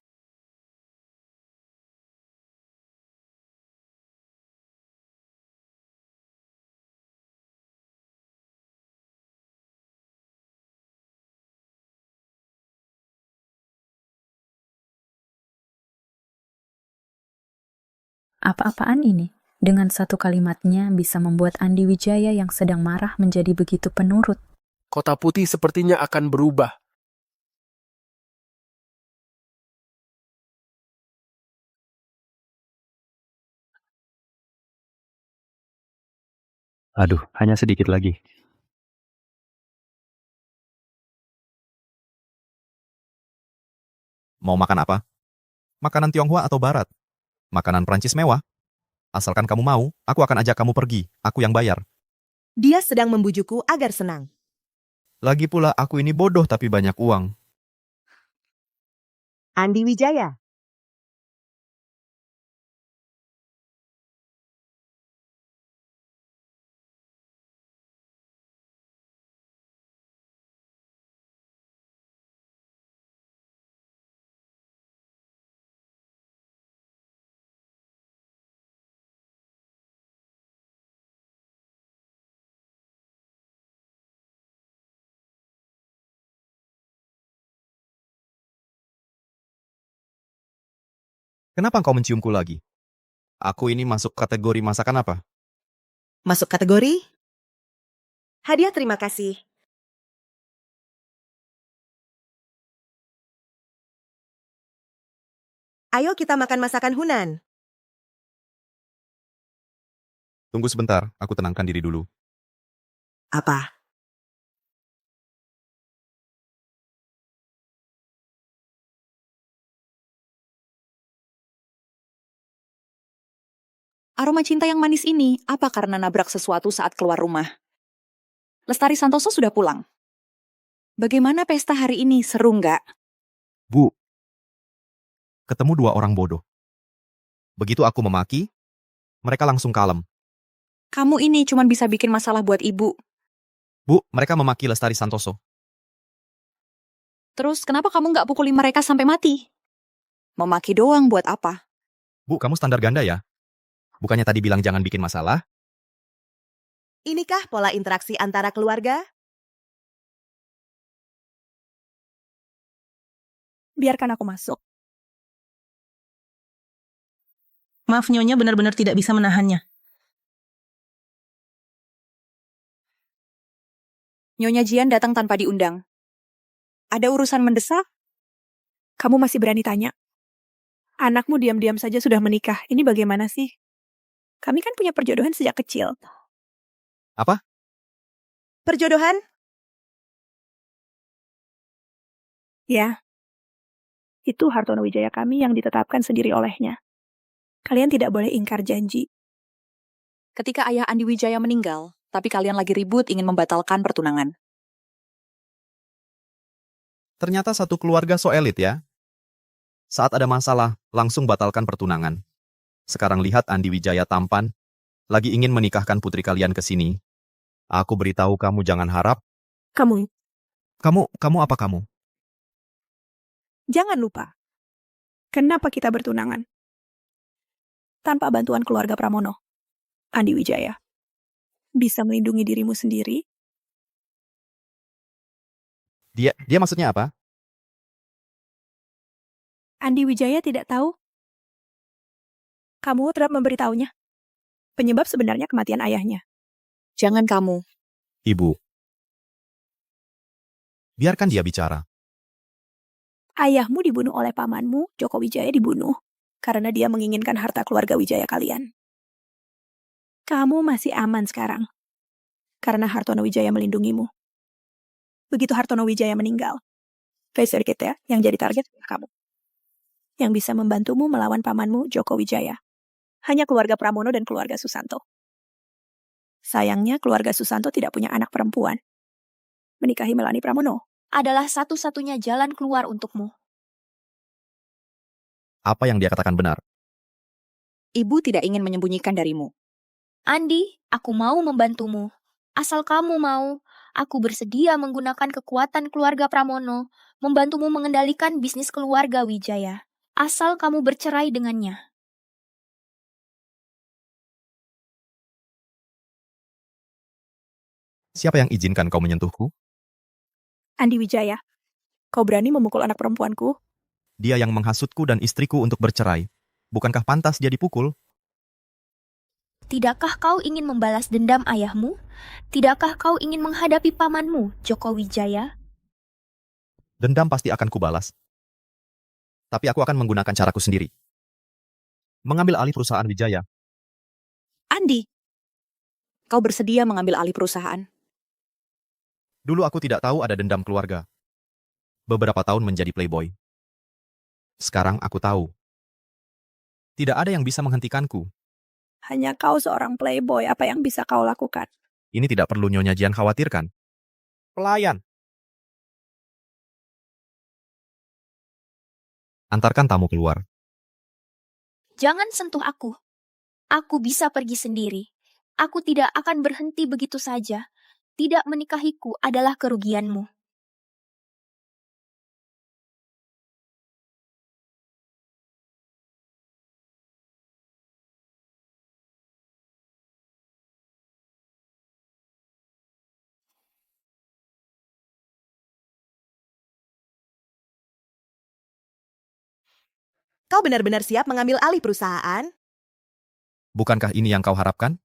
Apa-apaan ini? Dengan satu kalimatnya bisa membuat Andi Wijaya yang sedang marah menjadi begitu penurut. Kota Putih sepertinya akan berubah. Aduh, hanya sedikit lagi. Mau makan apa? Makanan Tionghoa atau Barat? Makanan Prancis mewah? Asalkan kamu mau, aku akan ajak kamu pergi. Aku yang bayar. Dia sedang membujukku agar senang. Lagi pula aku ini bodoh tapi banyak uang. Andi Wijaya. Kenapa engkau menciumku lagi? Aku ini masuk kategori masakan apa? Masuk kategori? Hadiah terima kasih. Ayo kita makan masakan Hunan. Tunggu sebentar, aku tenangkan diri dulu. Apa? Aroma cinta yang manis ini, apa karena nabrak sesuatu saat keluar rumah? Lestari Santoso sudah pulang. Bagaimana pesta hari ini, seru nggak? Bu, ketemu dua orang bodoh. Begitu aku memaki, mereka langsung kalem. Kamu ini cuma bisa bikin masalah buat ibu. Bu, mereka memaki Lestari Santoso. Terus kenapa kamu nggak pukuli mereka sampai mati? Memaki doang buat apa? Bu, kamu standar ganda ya? Bukannya tadi bilang jangan bikin masalah? Inikah pola interaksi antara keluarga? Biarkan aku masuk. Maaf, Nyonya benar-benar tidak bisa menahannya. Nyonya Jian datang tanpa diundang. Ada urusan mendesak? Kamu masih berani tanya? Anakmu diam-diam saja sudah menikah. Ini bagaimana sih? Kami kan punya perjodohan sejak kecil. Apa? Perjodohan? Ya. Itu Hartono Wijaya kami yang ditetapkan sendiri olehnya. Kalian tidak boleh ingkar janji. Ketika ayah Andi Wijaya meninggal, tapi kalian lagi ribut ingin membatalkan pertunangan. Ternyata satu keluarga so elit ya. Saat ada masalah, langsung batalkan pertunangan. Sekarang lihat Andi Wijaya tampan, lagi ingin menikahkan putri kalian ke sini. Aku beritahu kamu jangan harap. Kamu Apa kamu? jangan lupa. Kenapa kita bertunangan? Tanpa bantuan keluarga Pramono, Andi Wijaya bisa melindungi dirimu sendiri. Dia maksudnya apa? Andi Wijaya tidak tahu. Kamu tetap memberitahunya. Penyebab sebenarnya kematian ayahnya. Jangan kamu. Ibu. Biarkan dia bicara. Ayahmu dibunuh oleh pamanmu, Joko Wijaya dibunuh. Karena dia menginginkan harta keluarga Wijaya kalian. Kamu masih aman sekarang. Karena Hartono Wijaya melindungimu. Begitu Hartono Wijaya meninggal, Face sedikit ya, yang jadi target kamu. Yang bisa membantumu melawan pamanmu Joko Wijaya. Hanya keluarga Pramono dan keluarga Susanto. Sayangnya keluarga Susanto tidak punya anak perempuan. Menikahi Melani Pramono Adalah satu-satunya jalan keluar untukmu. Apa yang dia katakan benar? Ibu tidak ingin menyembunyikan darimu. Andi, aku mau membantumu. Asal kamu mau, aku bersedia menggunakan kekuatan keluarga Pramono, membantumu mengendalikan bisnis keluarga Wijaya. Asal kamu bercerai dengannya. Siapa yang izinkan kau menyentuhku? Andi Wijaya, kau berani memukul anak perempuanku? Dia yang menghasutku dan istriku untuk bercerai. Bukankah pantas dia dipukul? Tidakkah kau ingin membalas dendam ayahmu? Tidakkah kau ingin menghadapi pamanmu, Joko Wijaya? Dendam pasti akan kubalas. Tapi aku akan menggunakan caraku sendiri. Mengambil alih perusahaan Wijaya. Andi, kau bersedia mengambil alih perusahaan? Dulu aku tidak tahu ada dendam keluarga. Beberapa tahun menjadi playboy. Sekarang aku tahu. Tidak ada yang bisa menghentikanku. Hanya kau seorang playboy, apa yang bisa kau lakukan? Ini tidak perlu Nyonya Jian khawatirkan. Pelayan. Antarkan tamu keluar. Jangan sentuh aku. Aku bisa pergi sendiri. Aku tidak akan berhenti begitu saja. Tidak menikahiku adalah kerugianmu. Kau benar-benar siap mengambil alih perusahaan? Bukankah ini yang kau harapkan?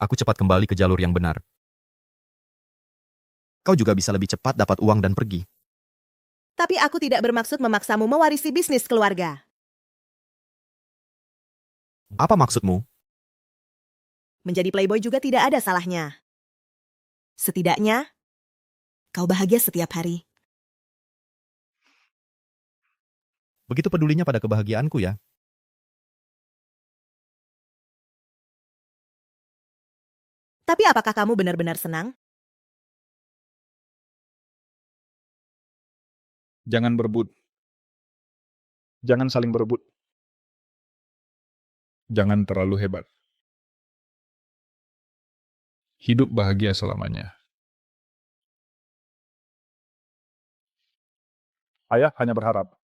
Aku cepat kembali ke jalur yang benar. Kau juga bisa lebih cepat dapat uang dan pergi. Tapi aku tidak bermaksud memaksamu mewarisi bisnis keluarga. Apa maksudmu? Menjadi playboy juga tidak ada salahnya. Setidaknya, kau bahagia setiap hari. Begitu pedulinya pada kebahagiaanku ya. Tapi apakah kamu benar-benar senang? Jangan berebut. Jangan saling berebut. Jangan terlalu hebat. Hidup bahagia selamanya. Ayah hanya berharap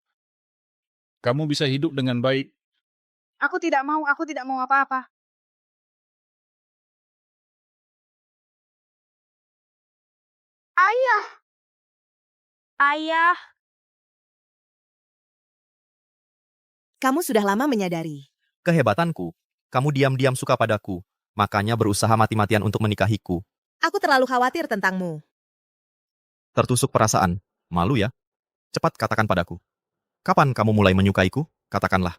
kamu bisa hidup dengan baik. Aku tidak mau apa-apa. Ayah! Ayah! Kamu sudah lama menyadari. Kehebatanku, kamu diam-diam suka padaku, makanya berusaha mati-matian untuk menikahiku. Aku terlalu khawatir tentangmu. Tertusuk perasaan. Malu ya? Cepat katakan padaku. Kapan kamu mulai menyukaiku? Katakanlah.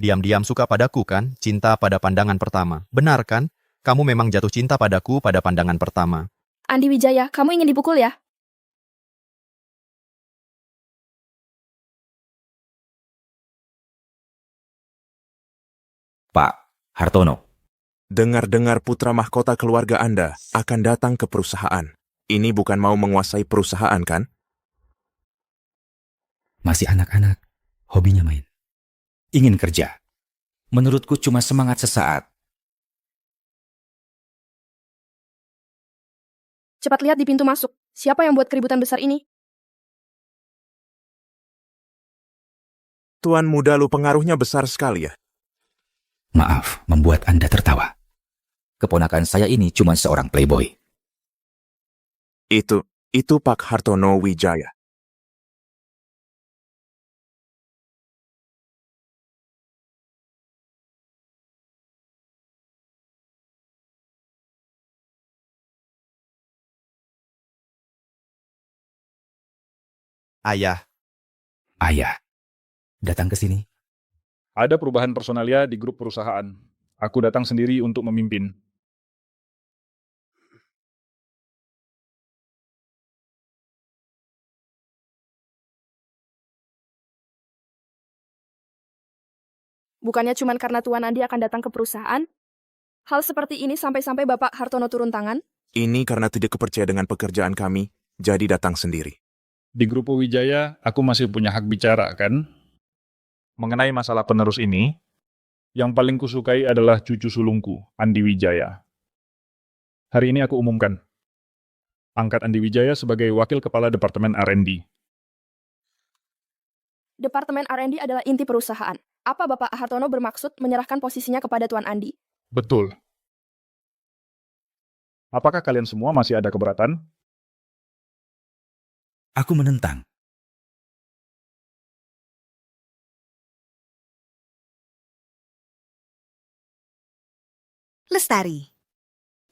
Diam-diam suka padaku kan? Cinta pada pandangan pertama. Benar kan? Kamu memang jatuh cinta padaku pada pandangan pertama. Andi Wijaya, kamu ingin dipukul ya? Pak Hartono. Dengar-dengar putra mahkota keluarga Anda akan datang ke perusahaan. Ini bukan mau menguasai perusahaan, kan? Masih anak-anak, hobinya main. Ingin kerja. Menurutku cuma semangat sesaat. Cepat lihat di pintu masuk. Siapa yang buat keributan besar ini? Tuan muda lu pengaruhnya besar sekali ya. Maaf, membuat Anda tertawa. Keponakan saya ini cuma seorang playboy. Itu Pak Hartono Wijaya. Ayah. Ayah, datang ke sini. Ada perubahan personalia di grup perusahaan. Aku datang sendiri untuk memimpin. Bukannya cuma karena Tuan Andi akan datang ke perusahaan? Hal seperti ini sampai-sampai Bapak Hartono turun tangan? Ini karena tidak percaya dengan pekerjaan kami, jadi datang sendiri. Di grup Wijaya, aku masih punya hak bicara, kan? Mengenai masalah penerus ini, yang paling kusukai adalah cucu sulungku, Andi Wijaya. Hari ini aku umumkan. Angkat Andi Wijaya sebagai Wakil Kepala Departemen R&D. Departemen R&D adalah inti perusahaan. Apa Bapak Hartono bermaksud menyerahkan posisinya kepada Tuan Andi? Betul. Apakah kalian semua masih ada keberatan? Aku menentang. Lestari.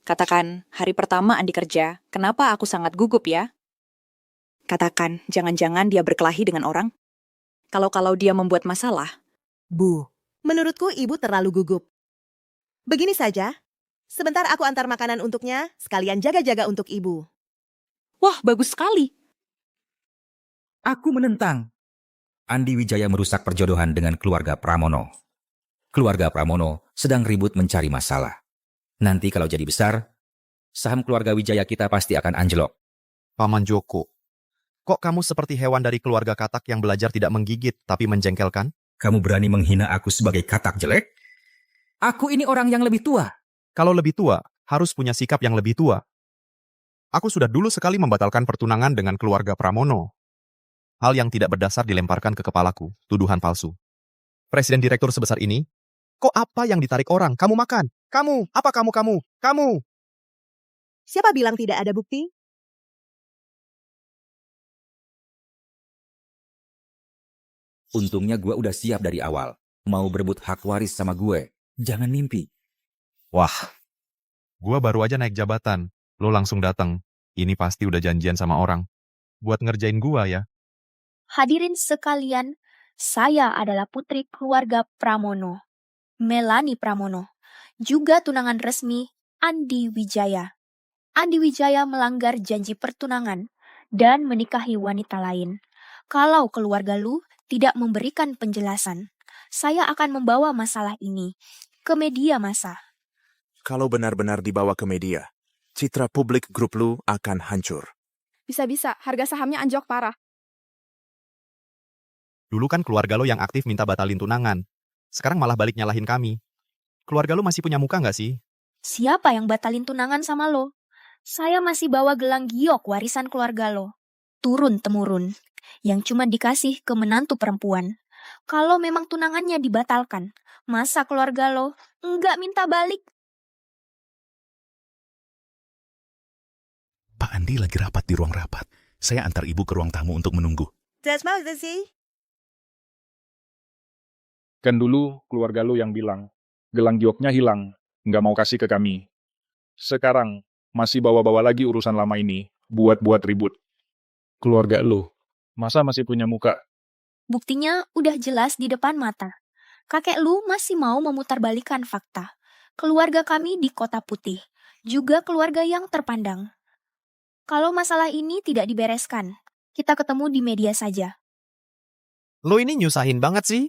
Katakan, hari pertama Andi kerja, kenapa aku sangat gugup ya? Katakan, jangan-jangan dia berkelahi dengan orang? Kalau dia membuat masalah? Bu, menurutku ibu terlalu gugup. Begini saja, sebentar aku antar makanan untuknya, sekalian jaga-jaga untuk ibu. Wah, bagus sekali. Aku menentang. Andi Wijaya merusak perjodohan dengan keluarga Pramono. Keluarga Pramono sedang ribut mencari masalah. Nanti kalau jadi besar, saham keluarga Wijaya kita pasti akan anjlok. Paman Joko, kok kamu seperti hewan dari keluarga katak yang belajar tidak menggigit tapi menjengkelkan? Kamu berani menghina aku sebagai katak jelek? Aku ini orang yang lebih tua. Kalau lebih tua, harus punya sikap yang lebih tua. Aku sudah dulu sekali membatalkan pertunangan dengan keluarga Pramono. Hal yang tidak berdasar dilemparkan ke kepalaku, tuduhan palsu. Presiden direktur sebesar ini, kok apa yang ditarik orang? Kamu makan. Kamu, apa kamu? Siapa bilang tidak ada bukti? Untungnya gue udah siap dari awal. Mau berebut hak waris sama gue. Jangan mimpi. Wah, gua baru aja naik jabatan. Lo langsung datang. Ini pasti udah janjian sama orang. Buat ngerjain gua ya. Hadirin sekalian, saya adalah putri keluarga Pramono, Melani Pramono, juga tunangan resmi Andi Wijaya. Andi Wijaya melanggar janji pertunangan dan menikahi wanita lain. Kalau keluarga lu tidak memberikan penjelasan, saya akan membawa masalah ini ke media massa. Kalau benar-benar dibawa ke media, citra publik grup lu akan hancur. Bisa-bisa, harga sahamnya anjlok parah. Dulu kan keluarga lo yang aktif minta batalin tunangan. Sekarang malah balik nyalahin kami. Keluarga lo masih punya muka nggak sih? Siapa yang batalin tunangan sama lo? Saya masih bawa gelang giok warisan keluarga lo. Turun-temurun. Yang cuma dikasih ke menantu perempuan. Kalau memang tunangannya dibatalkan, masa keluarga lo nggak minta balik? Pak Andi lagi rapat di ruang rapat. Saya antar ibu ke ruang tamu untuk menunggu. Das mau sih? Kan dulu keluarga lu yang bilang, gelang gioknya hilang, nggak mau kasih ke kami. Sekarang, masih bawa-bawa lagi urusan lama ini, buat-buat ribut. Keluarga lu, masa masih punya muka? Buktinya udah jelas di depan mata. Kakek lu masih mau memutarbalikkan fakta. Keluarga kami di Kota Putih, juga keluarga yang terpandang. Kalau masalah ini tidak dibereskan, kita ketemu di media saja. Lo ini nyusahin banget sih.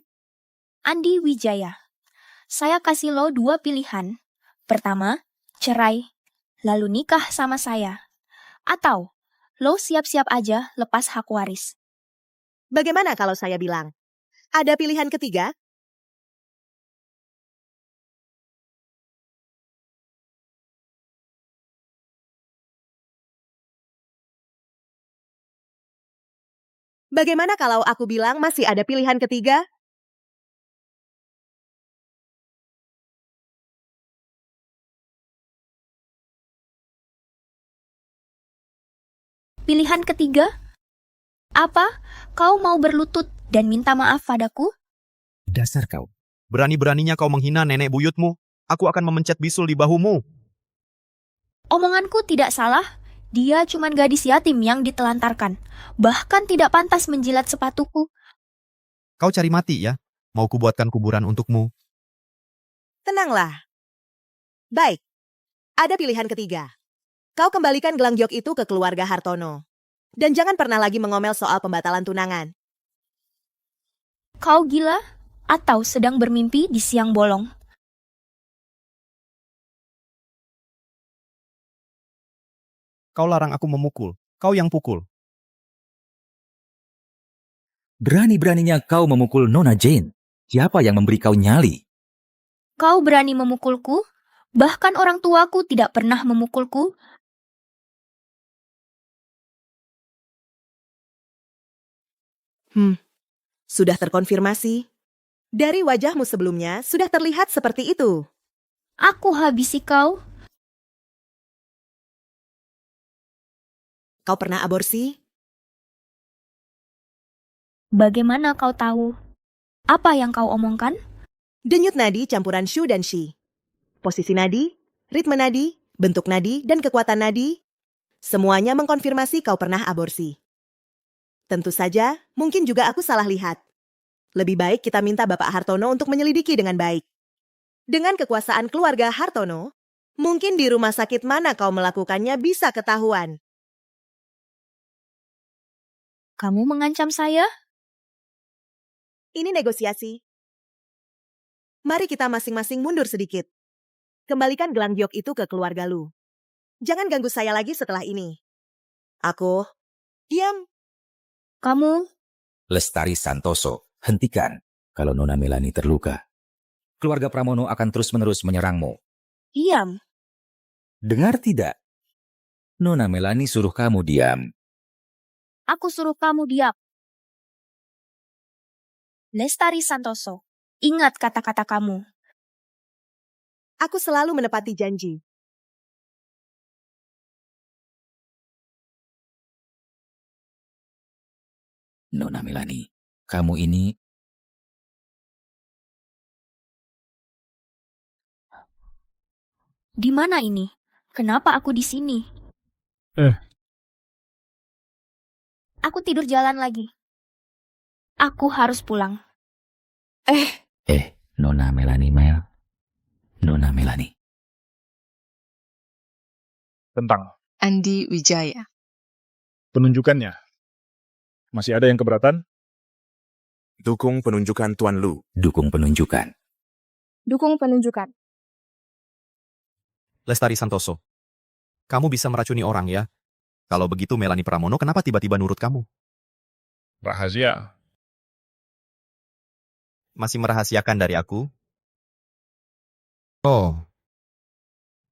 Andi Wijaya, saya kasih lo 2 pilihan. Pertama, cerai, lalu nikah sama saya. Atau, lo siap-siap aja lepas hak waris. Bagaimana kalau saya bilang, ada pilihan ketiga? Bagaimana kalau aku bilang masih ada pilihan ketiga? Pilihan ketiga? Apa? Kau mau berlutut dan minta maaf padaku? Dasar kau. Berani-beraninya kau menghina nenek buyutmu. Aku akan memencet bisul di bahumu. Omonganku tidak salah. Dia cuma gadis yatim yang ditelantarkan. Bahkan tidak pantas menjilat sepatuku. Kau cari mati ya? Mau kubuatkan kuburan untukmu. Tenanglah. Baik, ada pilihan ketiga. Kau kembalikan gelang giok itu ke keluarga Hartono. Dan jangan pernah lagi mengomel soal pembatalan tunangan. Kau gila? atau sedang bermimpi di siang bolong. Kau larang aku memukul. Kau yang pukul. Berani-beraninya kau memukul Nona Jane. Siapa yang memberi kau nyali? Kau berani memukulku? Bahkan orang tuaku tidak pernah memukulku. Sudah terkonfirmasi. Dari wajahmu sebelumnya sudah terlihat seperti itu. Aku habisi kau. Kau pernah aborsi? Bagaimana kau tahu? Apa yang kau omongkan? Denyut nadi campuran shu dan shi. Posisi nadi, ritme nadi, bentuk nadi, dan kekuatan nadi, semuanya mengkonfirmasi kau pernah aborsi. Tentu saja, mungkin juga aku salah lihat. Lebih baik kita minta Bapak Hartono untuk menyelidiki dengan baik. Dengan kekuasaan keluarga Hartono, mungkin di rumah sakit mana kau melakukannya bisa ketahuan. Kamu mengancam saya? Ini negosiasi. Mari kita masing-masing mundur sedikit. Kembalikan gelang giok itu ke keluarga Lu. Jangan ganggu saya lagi setelah ini. Aku, diam. Kamu, Lestari Santoso, hentikan. Kalau Nona Melani terluka, keluarga Pramono akan terus-menerus menyerangmu. diam. Dengar tidak? Nona Melani suruh kamu diam. Aku suruh kamu diam. Lestari Santoso, ingat kata-kata kamu. Aku selalu menepati janji. Nona Melani, kamu ini Di mana ini? Kenapa aku di sini? Aku tidur jalan lagi. Aku harus pulang. Nona Melani Mel. Nona Melani. Tentang Andi Wijaya. penunjukannya. Masih ada yang keberatan? Dukung penunjukan Tuan Lu. Dukung penunjukan. Dukung penunjukan. Lestari Santoso. Kamu bisa meracuni orang ya? Kalau begitu Melani Pramono kenapa tiba-tiba nurut kamu? Rahasia. Masih merahasiakan dari aku? Oh.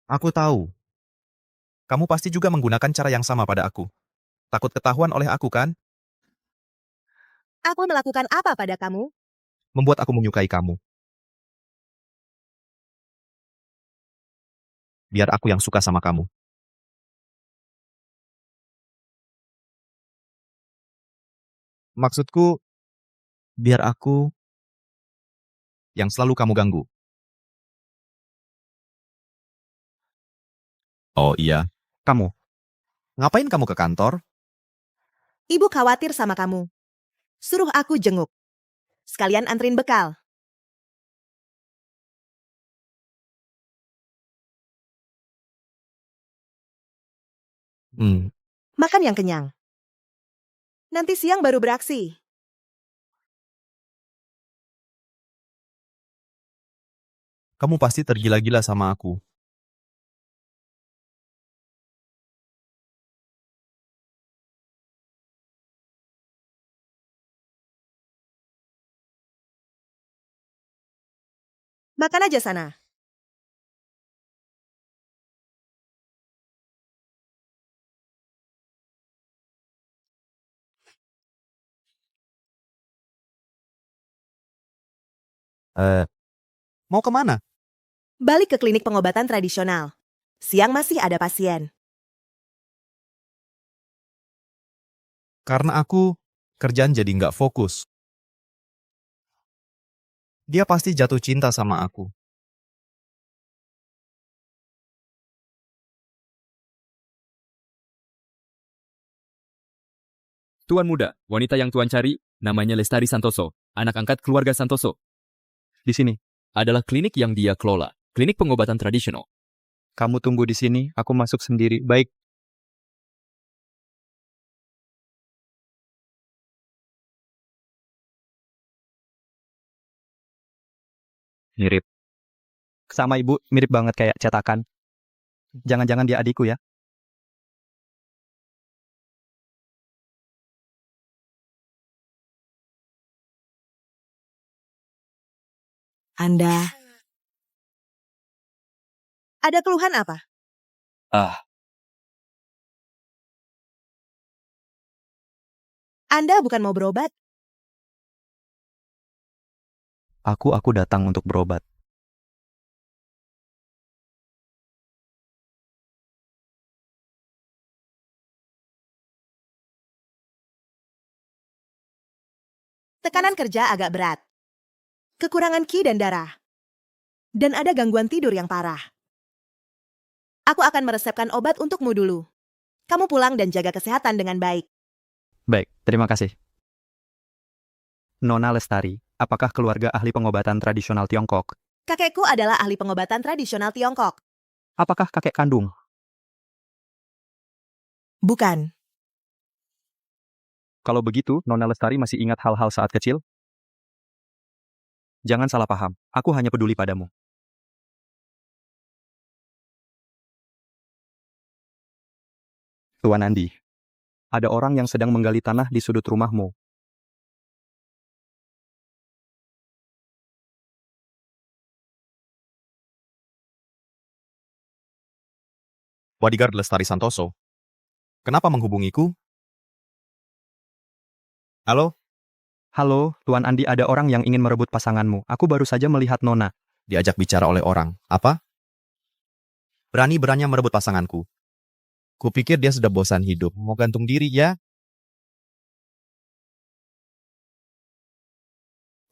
Aku tahu. Kamu pasti juga menggunakan cara yang sama pada aku. Takut ketahuan oleh aku kan? Aku melakukan apa pada kamu? Membuat aku menyukai kamu. Biar aku yang suka sama kamu. Maksudku, biar aku yang selalu kamu ganggu. Oh iya, kamu. Ngapain kamu ke kantor? Ibu khawatir sama kamu. Suruh aku jenguk. Sekalian anterin bekal. Makan yang kenyang. Nanti siang baru beraksi. Kamu pasti tergila-gila sama aku. Makan aja sana. Mau kemana? Balik ke klinik pengobatan tradisional. Siang masih ada pasien. Karena aku kerjaan jadi nggak fokus. Dia pasti jatuh cinta sama aku. Tuan muda, wanita yang Tuan cari, namanya Lestari Santoso, anak angkat keluarga Santoso. Di sini. Adalah klinik yang dia kelola, klinik pengobatan tradisional. Kamu tunggu di sini, aku masuk sendiri. Baik. Mirip. Sama ibu, mirip banget kayak cetakan. Jangan-jangan dia adikku ya? Anda. Ada keluhan apa? Anda bukan mau berobat? Aku datang untuk berobat. Tekanan kerja agak berat. Kekurangan ki dan darah. Dan ada gangguan tidur yang parah. Aku akan meresepkan obat untukmu dulu. Kamu pulang dan jaga kesehatan dengan baik. Baik, terima kasih. Nona Lestari, apakah keluarga ahli pengobatan tradisional Tiongkok? Kakekku adalah ahli pengobatan tradisional Tiongkok. Apakah kakek kandung? Bukan. Kalau begitu, Nona Lestari masih ingat hal-hal saat kecil? Jangan salah paham, aku hanya peduli padamu. Tuan Andi, ada orang yang sedang menggali tanah di sudut rumahmu. Bodyguard Lestari Santoso. Kenapa menghubungiku? Halo? Halo, Tuan Andi, ada orang yang ingin merebut pasanganmu. Aku baru saja melihat Nona. Diajak bicara oleh orang. Apa? Berani-beraninya merebut pasanganku. Kupikir dia sudah bosan hidup. Mau gantung diri ya?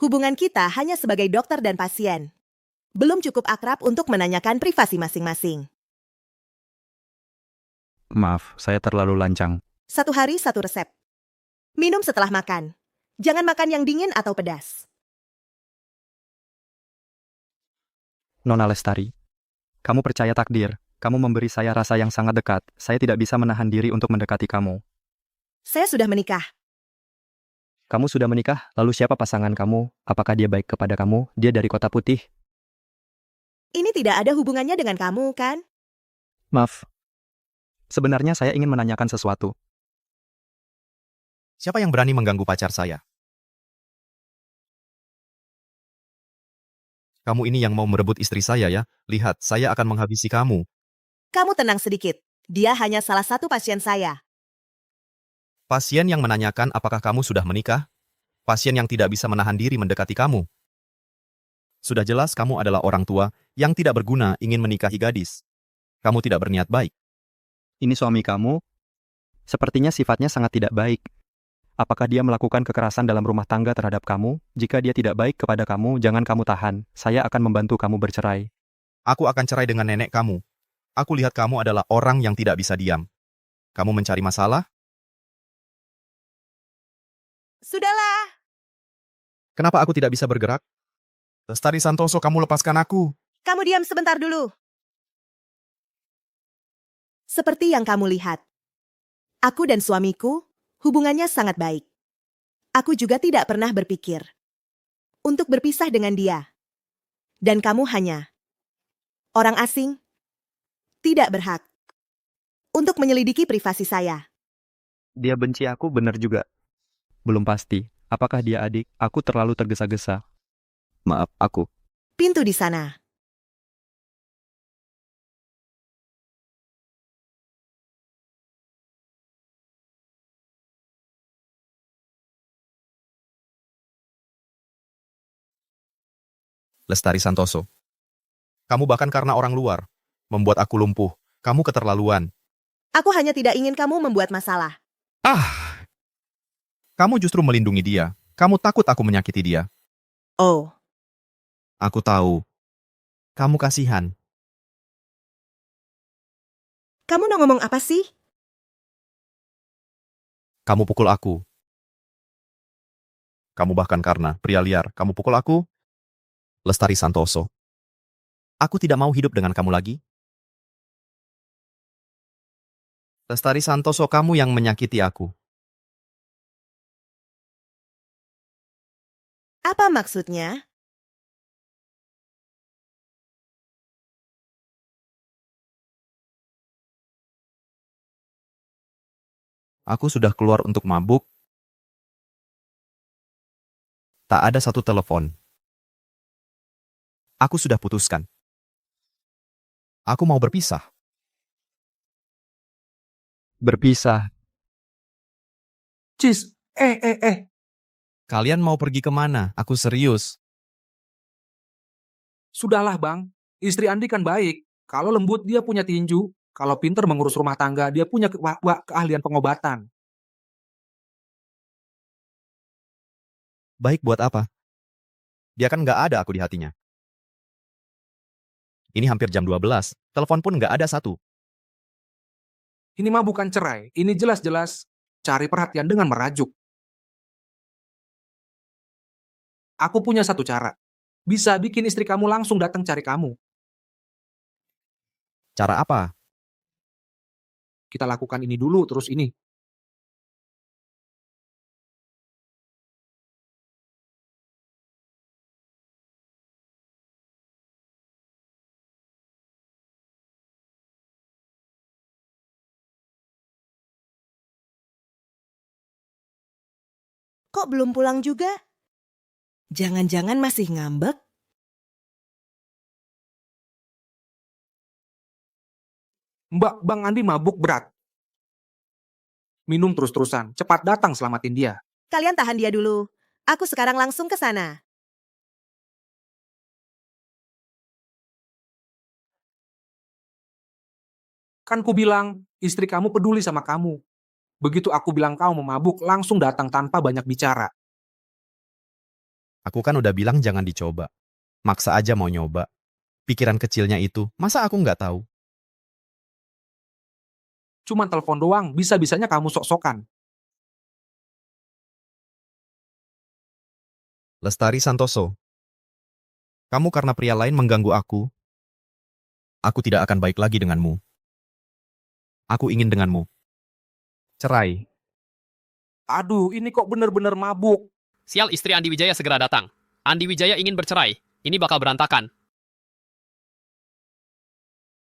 Hubungan kita hanya sebagai dokter dan pasien. Belum cukup akrab untuk menanyakan privasi masing-masing. Maaf, saya terlalu lancang. 1 hari 1 resep. Minum setelah makan. Jangan makan yang dingin atau pedas. Nona Lestari, kamu percaya takdir. Kamu memberi saya rasa yang sangat dekat. Saya tidak bisa menahan diri untuk mendekati kamu. Saya sudah menikah. Kamu sudah menikah? Lalu siapa pasangan kamu? Apakah dia baik kepada kamu? Dia dari Kota Putih? Ini tidak ada hubungannya dengan kamu, kan? Maaf. Sebenarnya saya ingin menanyakan sesuatu. Siapa yang berani mengganggu pacar saya? Kamu ini yang mau merebut istri saya ya? Lihat, saya akan menghabisi kamu. Kamu tenang sedikit. Dia hanya salah satu pasien saya. Pasien yang menanyakan apakah kamu sudah menikah? Pasien yang tidak bisa menahan diri mendekati kamu. Sudah jelas kamu adalah orang tua yang tidak berguna ingin menikahi gadis. Kamu tidak berniat baik. Ini suami kamu? Sepertinya sifatnya sangat tidak baik. Apakah dia melakukan kekerasan dalam rumah tangga terhadap kamu? Jika dia tidak baik kepada kamu, jangan kamu tahan. Saya akan membantu kamu bercerai. Aku akan cerai dengan nenek kamu. Aku lihat kamu adalah orang yang tidak bisa diam. Kamu mencari masalah? Sudahlah. Kenapa aku tidak bisa bergerak? Lestari Santoso, kamu lepaskan aku. Kamu diam sebentar dulu. Seperti yang kamu lihat, aku dan suamiku hubungannya sangat baik. Aku juga tidak pernah berpikir untuk berpisah dengan dia. Dan kamu hanya orang asing, tidak berhak untuk menyelidiki privasi saya. Dia benci aku benar juga. Belum pasti. Apakah dia adik? Aku terlalu tergesa-gesa. Maaf, aku. Pintu di sana. Lestari Santoso. Kamu bahkan karena orang luar membuat aku lumpuh. Kamu keterlaluan. Aku hanya tidak ingin kamu membuat masalah. Kamu justru melindungi dia. Kamu takut aku menyakiti dia. Oh. Aku tahu. Kamu kasihan. Kamu mau ngomong apa sih? Kamu pukul aku. Kamu bahkan karena pria liar, kamu pukul aku. Lestari Santoso. Aku tidak mau hidup dengan kamu lagi. Lestari Santoso, kamu yang menyakiti aku. Apa maksudnya? Aku sudah keluar untuk mabuk. Tak ada satu telepon. Aku sudah putuskan. Aku mau berpisah. Berpisah. Cis, Kalian mau pergi kemana? Aku serius. Sudahlah bang, istri Andi kan baik. Kalau lembut dia punya tinju, kalau pinter mengurus rumah tangga dia punya keahlian pengobatan. Baik buat apa? Dia kan nggak ada aku di hatinya. Ini hampir jam 12, telepon pun nggak ada satu. Ini mah bukan cerai, ini jelas-jelas cari perhatian dengan merajuk. Aku punya satu cara. Bisa bikin istri kamu langsung datang cari kamu. Cara apa? Kita lakukan ini dulu, terus ini. Kok belum pulang juga? Jangan-jangan masih ngambek? Mbak, Bang Andi mabuk berat. Minum terus-terusan, cepat datang selamatin dia. Kalian tahan dia dulu. Aku sekarang langsung ke sana. Kan ku bilang, istri kamu peduli sama kamu. Begitu aku bilang kamu mabuk, langsung datang tanpa banyak bicara. Aku kan udah bilang jangan dicoba. Maksa aja mau nyoba. Pikiran kecilnya itu, masa aku nggak tahu? Cuman telepon doang, bisa-bisanya kamu sok-sokan. Lestari Santoso. Kamu karena pria lain mengganggu aku tidak akan baik lagi denganmu. Aku ingin denganmu. Cerai. Aduh, ini kok bener-bener mabuk. Sial, istri Andi Wijaya segera datang. Andi Wijaya ingin bercerai. Ini bakal berantakan.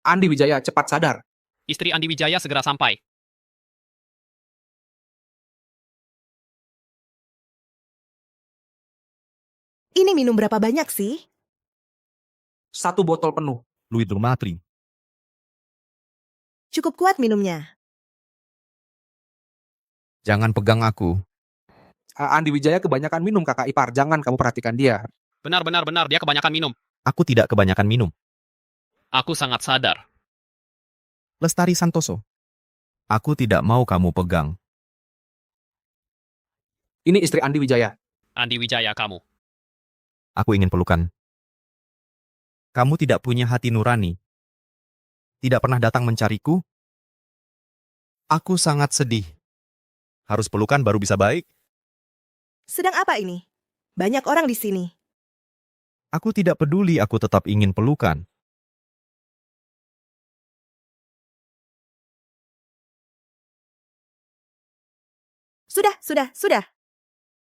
Andi Wijaya, cepat sadar. Istri Andi Wijaya segera sampai. Ini minum berapa banyak sih? 1 botol penuh. Louis Drumatri. Cukup kuat minumnya. Jangan pegang aku. Andi Wijaya kebanyakan minum kakak ipar, jangan kamu perhatikan dia. Benar, dia kebanyakan minum. Aku tidak kebanyakan minum. Aku sangat sadar. Lestari Santoso. Aku tidak mau kamu pegang. Ini istri Andi Wijaya. Andi Wijaya kamu. Aku ingin pelukan. Kamu tidak punya hati nurani. Tidak pernah datang mencariku. Aku sangat sedih. Harus pelukan baru bisa baik. Sedang apa ini? Banyak orang di sini. Aku tidak peduli, aku tetap ingin pelukan. Sudah.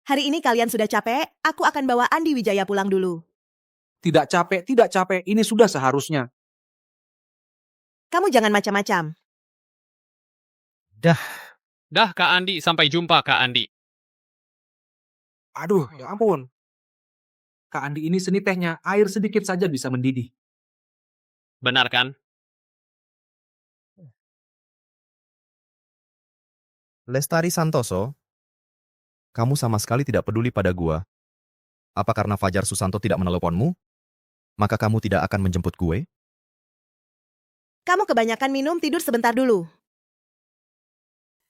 Hari ini kalian sudah capek, aku akan bawa Andi Wijaya pulang dulu. Tidak capek. Ini sudah seharusnya. Kamu jangan macam-macam. Dah, Kak Andi. Sampai jumpa, Kak Andi. Aduh, ya ampun. Kak Andi ini seni tehnya, air sedikit saja bisa mendidih. Benar kan? Lestari Santoso, kamu sama sekali tidak peduli pada gua. Apa karena Fajar Susanto tidak meneleponmu? Maka kamu tidak akan menjemput gue? Kamu kebanyakan minum, tidur sebentar dulu.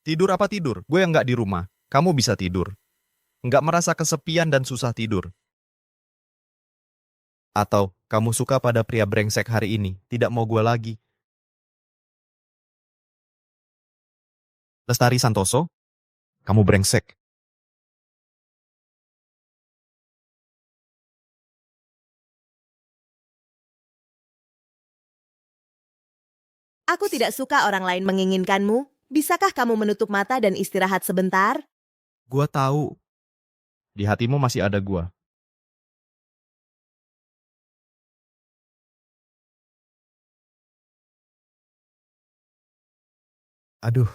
Tidur apa tidur? Gue yang nggak di rumah. Kamu bisa tidur. Nggak merasa kesepian dan susah tidur. Atau kamu suka pada pria brengsek hari ini, tidak mau gue lagi. Lestari Santoso, kamu brengsek. Aku tidak suka orang lain menginginkanmu. Bisakah kamu menutup mata dan istirahat sebentar? Gua tahu. Di hatimu masih ada gua. Aduh.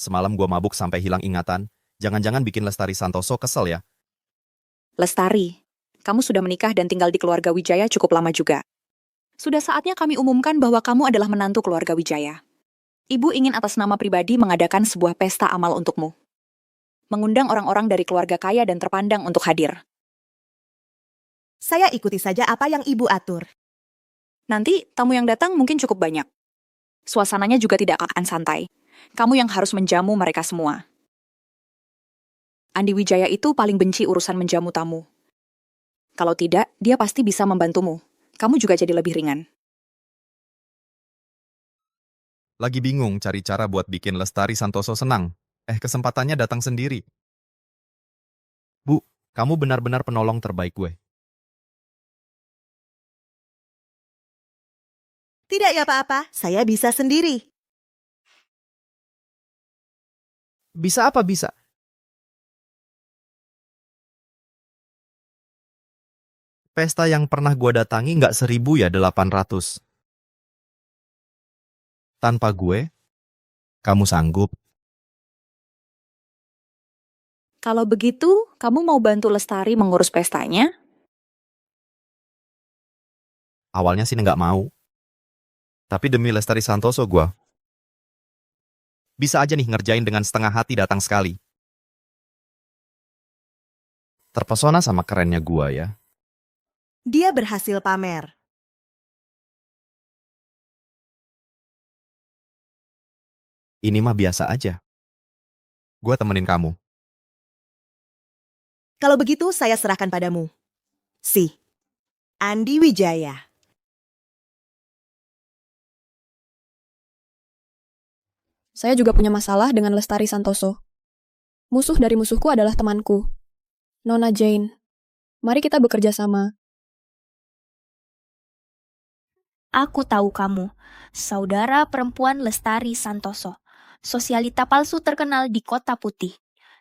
Semalam gua mabuk sampai hilang ingatan. Jangan-jangan bikin Lestari Santoso kesel ya. Lestari, kamu sudah menikah dan tinggal di keluarga Wijaya cukup lama juga. Sudah saatnya kami umumkan bahwa kamu adalah menantu keluarga Wijaya. Ibu ingin atas nama pribadi mengadakan sebuah pesta amal untukmu. Mengundang orang-orang dari keluarga kaya dan terpandang untuk hadir. Saya ikuti saja apa yang ibu atur. Nanti tamu yang datang mungkin cukup banyak. Suasananya juga tidak akan santai. Kamu yang harus menjamu mereka semua. Andi Wijaya itu paling benci urusan menjamu tamu. Kalau tidak, dia pasti bisa membantumu. Kamu juga jadi lebih ringan. Lagi bingung cari cara buat bikin Lestari Santoso senang. Kesempatannya datang sendiri. Bu, kamu benar-benar penolong terbaik gue. Tidak ya apa-apa, saya bisa sendiri. Bisa apa bisa? Pesta yang pernah gue datangi nggak 1.000 ya 800. Tanpa gue, kamu sanggup? Kalau begitu, kamu mau bantu Lestari mengurus pestanya? Awalnya sih nggak mau. Tapi demi Lestari Santoso gue bisa aja nih ngerjain dengan setengah hati datang sekali. Terpesona sama kerennya gue ya. Dia berhasil pamer. Ini mah biasa aja. Gue temenin kamu. Kalau begitu saya serahkan padamu. Si Andi Wijaya. Saya juga punya masalah dengan Lestari Santoso. Musuh dari musuhku adalah temanku, Nona Jane. Mari kita bekerja sama. Aku tahu kamu, saudara perempuan Lestari Santoso, sosialita palsu terkenal di Kota Putih.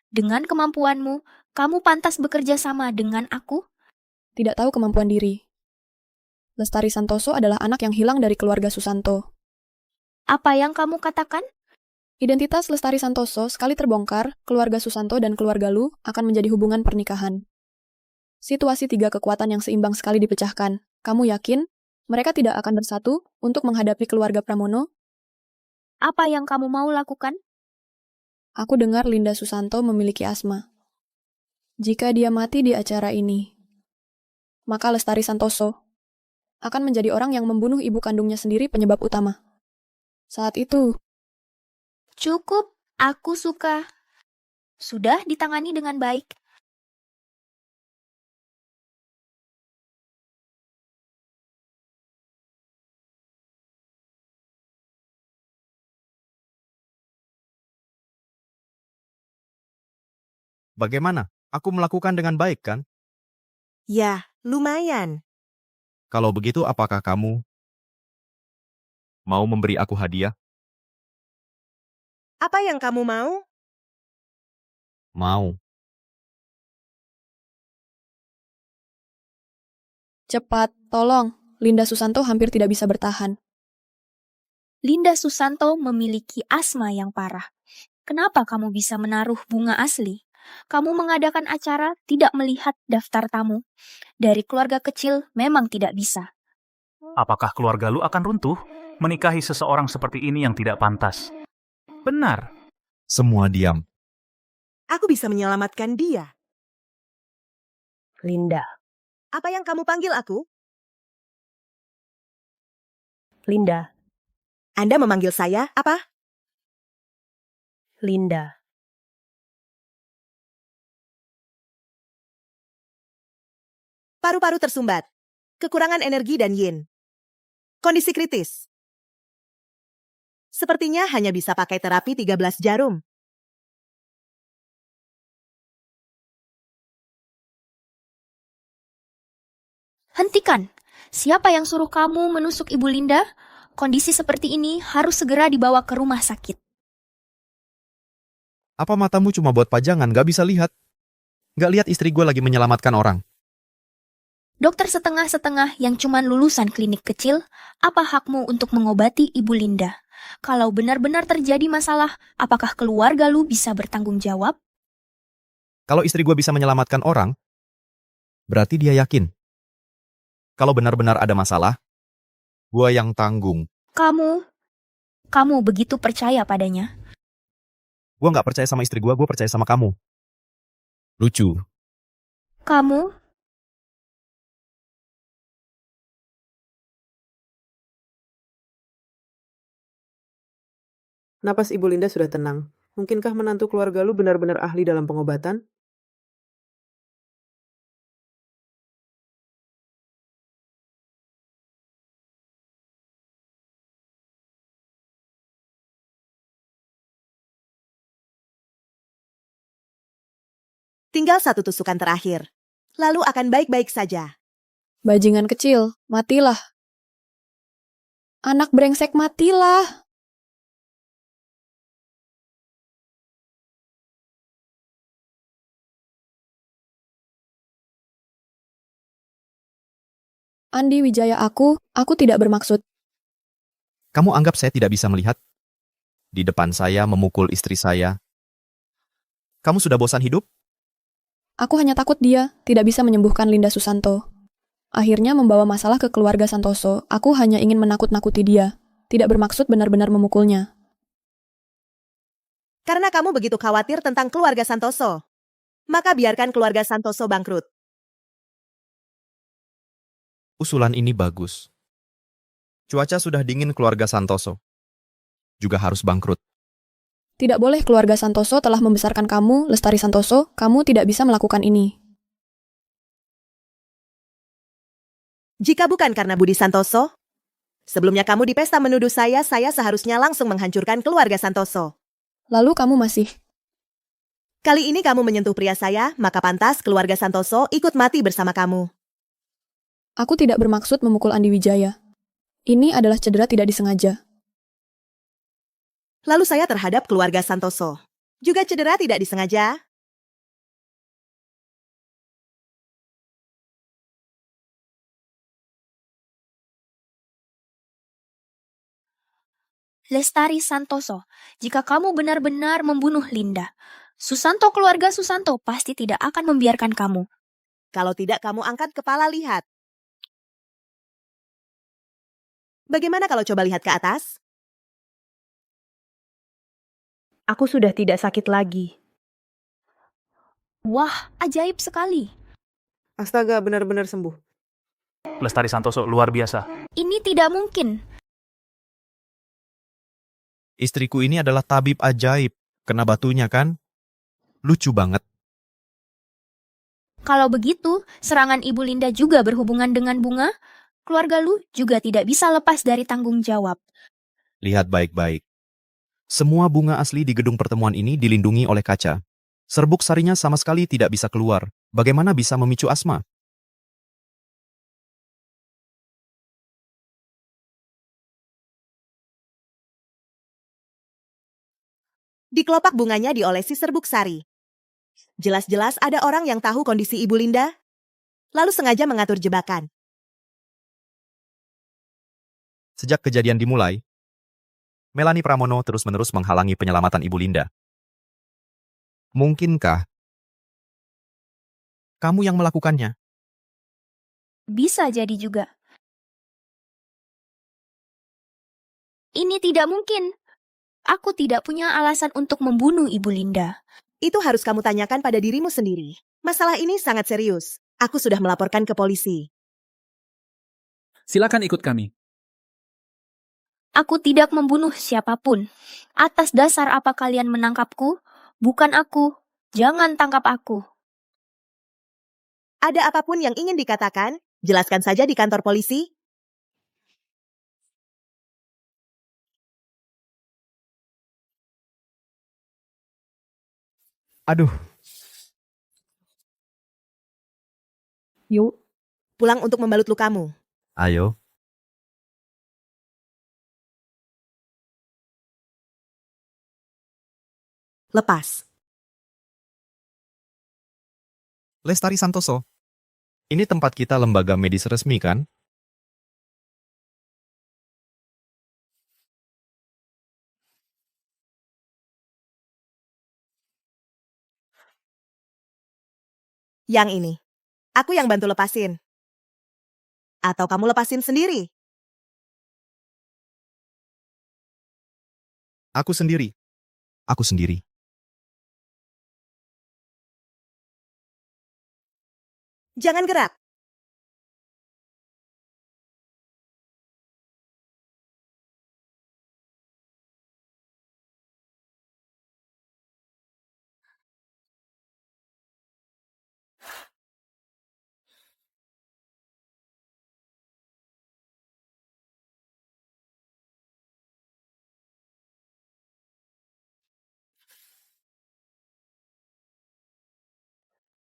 Dengan kemampuanmu, kamu pantas bekerja sama dengan aku? Tidak tahu kemampuan diri. Lestari Santoso adalah anak yang hilang dari keluarga Susanto. Apa yang kamu katakan? Identitas Lestari Santoso sekali terbongkar, keluarga Susanto dan keluarga Lu akan menjadi hubungan pernikahan. Situasi 3 kekuatan yang seimbang sekali dipecahkan. Kamu yakin mereka tidak akan bersatu untuk menghadapi keluarga Pramono? Apa yang kamu mau lakukan? Aku dengar Linda Susanto memiliki asma. Jika dia mati di acara ini, maka Lestari Santoso akan menjadi orang yang membunuh ibu kandungnya sendiri penyebab utama. Saat itu, Cukup, aku suka. Sudah ditangani dengan baik. Bagaimana? Aku melakukan dengan baik kan? Ya, lumayan. Kalau begitu apakah kamu mau memberi aku hadiah? Apa yang kamu mau? Mau. cepat, tolong. Linda Susanto hampir tidak bisa bertahan. Linda Susanto memiliki asma yang parah. Kenapa kamu bisa menaruh bunga asli? Kamu mengadakan acara tidak melihat daftar tamu. Dari keluarga kecil memang tidak bisa. Apakah keluarga lu akan runtuh? Menikahi seseorang seperti ini yang tidak pantas. Benar. Semua diam. Aku bisa menyelamatkan dia. Linda. Apa yang kamu panggil aku? Linda. Anda memanggil saya apa? Linda. Paru-paru tersumbat. Kekurangan energi dan yin. Kondisi kritis. Sepertinya hanya bisa pakai terapi 13 jarum. Hentikan. Siapa yang suruh kamu menusuk Ibu Linda? Kondisi seperti ini harus segera dibawa ke rumah sakit. Apa matamu cuma buat pajangan, gak bisa lihat? Gak lihat istri gue lagi menyelamatkan orang? Dokter setengah-setengah yang cuma lulusan klinik kecil, apa hakmu untuk mengobati Ibu Linda? Kalau benar-benar terjadi masalah, apakah keluarga lu bisa bertanggung jawab? Kalau istri gue bisa menyelamatkan orang, berarti dia yakin. Kalau benar-benar ada masalah, gue yang tanggung. Kamu begitu percaya padanya? Gue nggak percaya sama istri gue percaya sama kamu. Lucu. Kamu? Napas Ibu Linda sudah tenang. Mungkinkah menantu keluarga lu benar-benar ahli dalam pengobatan? Tinggal satu tusukan terakhir. Lalu akan baik-baik saja. Bajingan kecil, matilah. Anak brengsek, matilah. Andi Wijaya, aku tidak bermaksud. Kamu anggap saya tidak bisa melihat? Di depan saya memukul istri saya. Kamu sudah bosan hidup? Aku hanya takut dia tidak bisa menyembuhkan Linda Susanto. Akhirnya membawa masalah ke keluarga Santoso. Aku hanya ingin menakut-nakuti dia. Tidak bermaksud benar-benar memukulnya. Karena kamu begitu khawatir tentang keluarga Santoso, maka biarkan keluarga Santoso bangkrut. Usulan ini bagus. Cuaca sudah dingin, keluarga Santoso juga harus bangkrut. Tidak boleh, keluarga Santoso telah membesarkan kamu, Lestari Santoso. Kamu tidak bisa melakukan ini. Jika bukan karena Budi Santoso, sebelumnya kamu di pesta menuduh saya seharusnya langsung menghancurkan keluarga Santoso. Lalu kamu masih... Kali ini kamu menyentuh pria saya, maka pantas keluarga Santoso ikut mati bersama kamu. Aku tidak bermaksud memukul Andi Wijaya. Ini adalah cedera tidak disengaja. Lalu saya terhadap keluarga Santoso juga cedera tidak disengaja. Lestari Santoso, jika kamu benar-benar membunuh Linda, keluarga Susanto pasti tidak akan membiarkan kamu. Kalau tidak kamu angkat kepala lihat. Bagaimana kalau coba lihat ke atas? Aku sudah tidak sakit lagi. Wah, ajaib sekali. Astaga, benar-benar sembuh. Lestari Santoso luar biasa. Ini tidak mungkin. Istriku ini adalah tabib ajaib. Kena batunya kan? Lucu banget. Kalau begitu, serangan Ibu Linda juga berhubungan dengan bunga? Keluarga lu juga tidak bisa lepas dari tanggung jawab. Lihat baik-baik. Semua bunga asli di gedung pertemuan ini dilindungi oleh kaca. Serbuk sarinya sama sekali tidak bisa keluar. Bagaimana bisa memicu asma? Di kelopak bunganya diolesi serbuk sari. Jelas-jelas ada orang yang tahu kondisi Ibu Linda, lalu sengaja mengatur jebakan. Sejak kejadian dimulai, Melanie Pramono terus-menerus menghalangi penyelamatan Ibu Linda. Mungkinkah kamu yang melakukannya? Bisa jadi juga. Ini tidak mungkin. Aku tidak punya alasan untuk membunuh Ibu Linda. Itu harus kamu tanyakan pada dirimu sendiri. Masalah ini sangat serius. Aku sudah melaporkan ke polisi. Silakan ikut kami. Aku tidak membunuh siapapun. Atas dasar apa kalian menangkapku? Bukan aku. Jangan tangkap aku. Ada apapun yang ingin dikatakan, jelaskan saja di kantor polisi. Aduh. Yuk. Pulang untuk membalut lukamu. Ayo. Lepas. Lestari Santoso. Ini tempat kita lembaga medis resmi kan? Yang ini. Aku yang bantu lepasin. Atau kamu lepasin sendiri? Aku sendiri. Aku sendiri. Jangan gerak.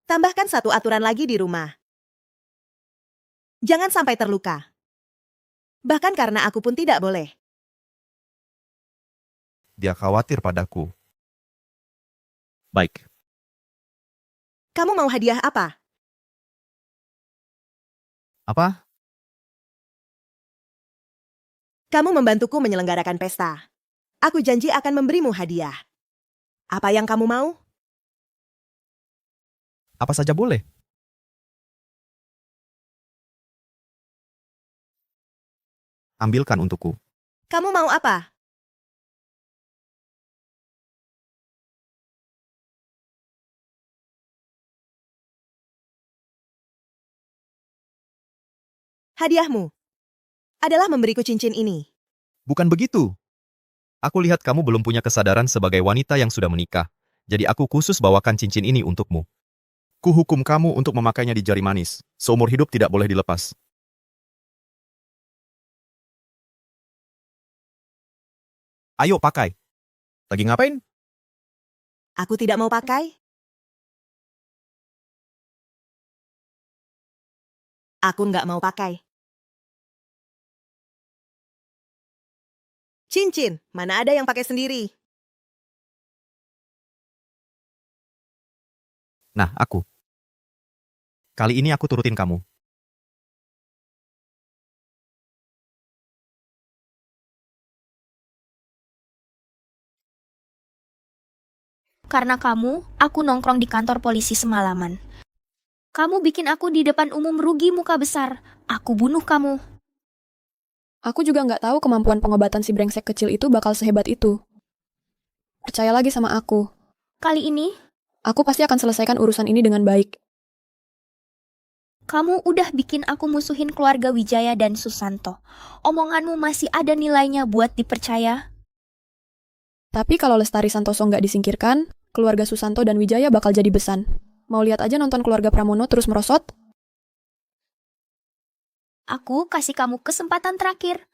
Tambahkan satu aturan lagi di rumah. Jangan sampai terluka. Bahkan karena aku pun tidak boleh. Dia khawatir padaku. Baik. Kamu mau hadiah apa? Apa? Kamu membantuku menyelenggarakan pesta. Aku janji akan memberimu hadiah. Apa yang kamu mau? Apa saja boleh. Ambilkan untukku. Kamu mau apa? Hadiahmu adalah memberiku cincin ini. Bukan begitu. Aku lihat kamu belum punya kesadaran sebagai wanita yang sudah menikah. Jadi aku khusus bawakan cincin ini untukmu. Kuhukum kamu untuk memakainya di jari manis. Seumur hidup tidak boleh dilepas. Ayo pakai. Lagi ngapain? Aku tidak mau pakai. Aku nggak mau pakai. Cincin, mana ada yang pakai sendiri? Nah, aku. Kali ini aku turutin kamu. Karena kamu, aku nongkrong di kantor polisi semalaman. Kamu bikin aku di depan umum rugi muka besar. Aku bunuh kamu. Aku juga nggak tahu kemampuan pengobatan si brengsek kecil itu bakal sehebat itu. Percaya lagi sama aku. Kali ini, Aku pasti akan selesaikan urusan ini dengan baik. kamu udah bikin aku musuhin keluarga Wijaya dan Susanto. Omonganmu masih ada nilainya buat dipercaya. Tapi kalau Lestari Santoso nggak disingkirkan, keluarga Susanto dan Wijaya bakal jadi besan. Mau lihat aja nonton keluarga Pramono terus merosot? Aku kasih kamu kesempatan terakhir.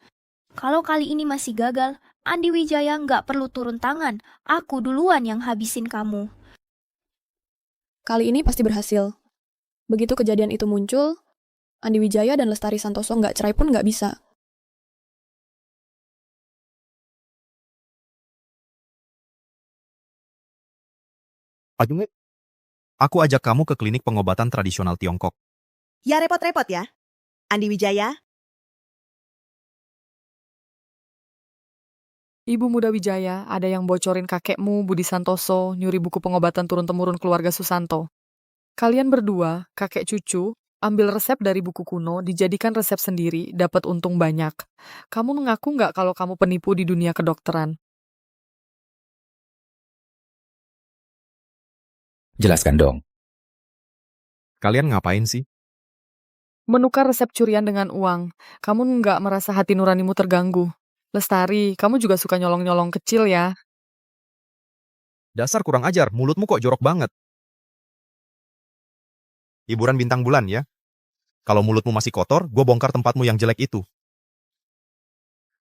Kalau kali ini masih gagal, Andi Wijaya nggak perlu turun tangan. Aku duluan yang habisin kamu. Kali ini pasti berhasil. Begitu kejadian itu muncul, Andi Wijaya dan Lestari Santoso nggak cerai pun nggak bisa. Pak Jungit, aku ajak kamu ke klinik pengobatan tradisional Tiongkok. Ya repot-repot ya. Andi Wijaya, Ibu muda Wijaya, ada yang bocorin kakekmu, Budi Santoso, nyuri buku pengobatan turun-temurun keluarga Susanto. Kalian berdua, kakek cucu, ambil resep dari buku kuno, dijadikan resep sendiri, dapat untung banyak. Kamu mengaku nggak kalau kamu penipu di dunia kedokteran? Jelaskan dong. Kalian ngapain sih? Menukar resep curian dengan uang. Kamu nggak merasa hati nuranimu terganggu? Lestari, kamu juga suka nyolong-nyolong kecil ya? Dasar kurang ajar, mulutmu kok jorok banget. Hiburan bintang bulan ya. Kalau mulutmu masih kotor, gue bongkar tempatmu yang jelek itu.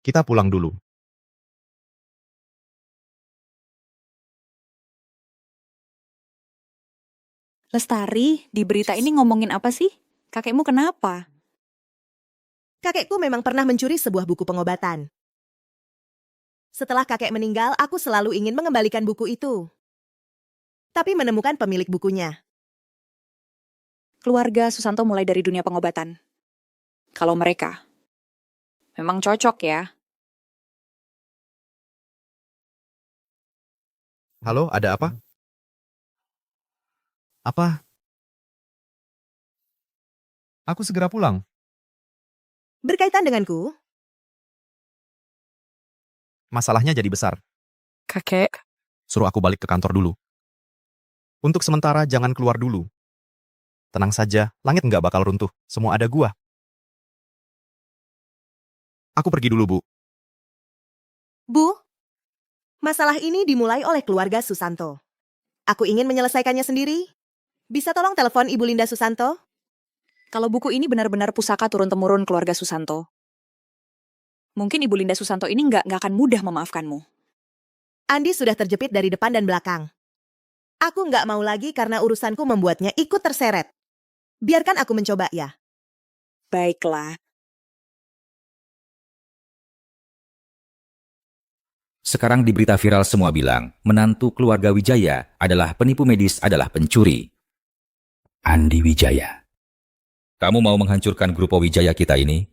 Kita pulang dulu. Lestari, di berita ini ngomongin apa sih? Kakekmu kenapa? kakekku memang pernah mencuri sebuah buku pengobatan. Setelah kakek meninggal, aku selalu ingin mengembalikan buku itu. Tapi menemukan pemilik bukunya. Keluarga Susanto mulai dari dunia pengobatan. Kalau mereka memang cocok ya. Halo, ada apa? Apa? Aku segera pulang. Berkaitan denganku? Masalahnya jadi besar. Kakek, Suruh aku balik ke kantor dulu. Untuk sementara jangan keluar dulu. Tenang saja, langit nggak bakal runtuh. Semua ada gua. Aku pergi dulu, Bu. Bu, masalah ini dimulai oleh keluarga Susanto. Aku ingin menyelesaikannya sendiri. Bisa tolong telepon Ibu Linda Susanto? Kalau buku ini benar-benar pusaka turun-temurun keluarga Susanto, mungkin Ibu Linda Susanto ini nggak akan mudah memaafkanmu. Andi sudah terjepit dari depan dan belakang. Aku nggak mau lagi karena urusanku membuatnya ikut terseret. Biarkan aku mencoba ya. Baiklah. Sekarang di berita viral semua bilang, menantu keluarga Wijaya adalah penipu medis, adalah pencuri. Andi Wijaya. Kamu mau menghancurkan grup Wijaya kita ini?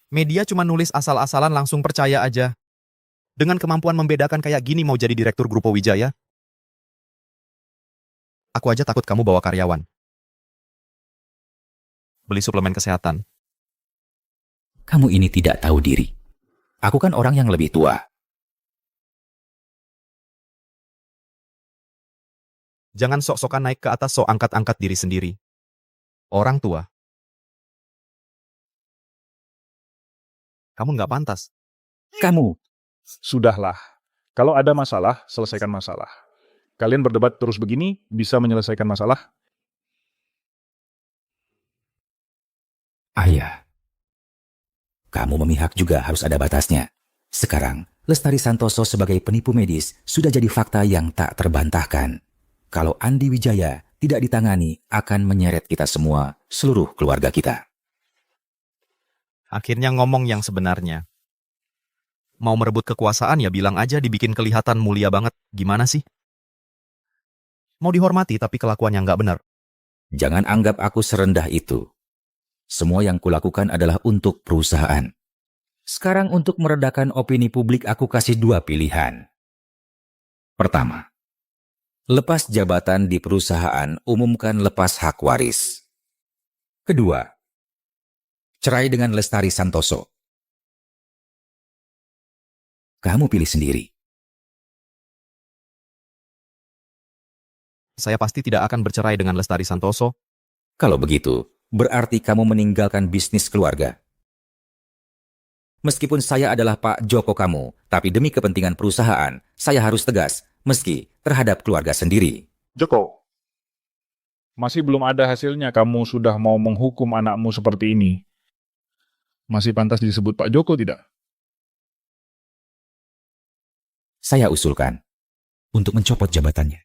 Media cuma nulis asal-asalan langsung percaya aja. Dengan kemampuan membedakan kayak gini mau jadi direktur grup Wijaya? Aku aja takut kamu bawa karyawan. Beli suplemen kesehatan. Kamu ini tidak tahu diri. Aku kan orang yang lebih tua. Jangan sok-sokan naik ke atas sok angkat-angkat diri sendiri. Orang tua. Kamu nggak pantas. Kamu. Sudahlah. Kalau ada masalah, selesaikan masalah. Kalian berdebat terus begini, bisa menyelesaikan masalah? Ayah. Kamu memihak juga harus ada batasnya. Sekarang, Lestari Santoso sebagai penipu medis sudah jadi fakta yang tak terbantahkan. Kalau Andi Wijaya tidak ditangani, akan menyeret kita semua, seluruh keluarga kita. Akhirnya ngomong yang sebenarnya. Mau merebut kekuasaan ya bilang aja dibikin kelihatan mulia banget. Gimana sih? Mau dihormati tapi kelakuannya nggak benar. Jangan anggap aku serendah itu. Semua yang kulakukan adalah untuk perusahaan. Sekarang untuk meredakan opini publik aku kasih 2 pilihan. Pertama, lepas jabatan di perusahaan, umumkan lepas hak waris. Kedua, cerai dengan Lestari Santoso. Kamu pilih sendiri. Saya pasti tidak akan bercerai dengan Lestari Santoso. Kalau begitu, berarti kamu meninggalkan bisnis keluarga. Meskipun saya adalah Pak Joko kamu, tapi demi kepentingan perusahaan, saya harus tegas, meski terhadap keluarga sendiri. Joko, masih belum ada hasilnya kamu sudah mau menghukum anakmu seperti ini. Masih pantas disebut Pak Joko tidak? Saya usulkan untuk mencopot jabatannya.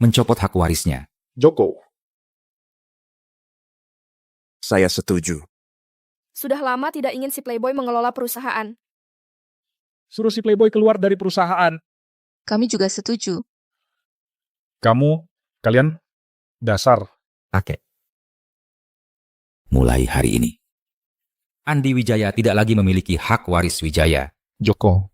Mencopot hak warisnya. Joko. Saya setuju. Sudah lama tidak ingin si Playboy mengelola perusahaan. Suruh si Playboy keluar dari perusahaan. Kami juga setuju. Kalian, dasar. Kakek. Mulai hari ini, Andi Wijaya tidak lagi memiliki hak waris Wijaya. Joko.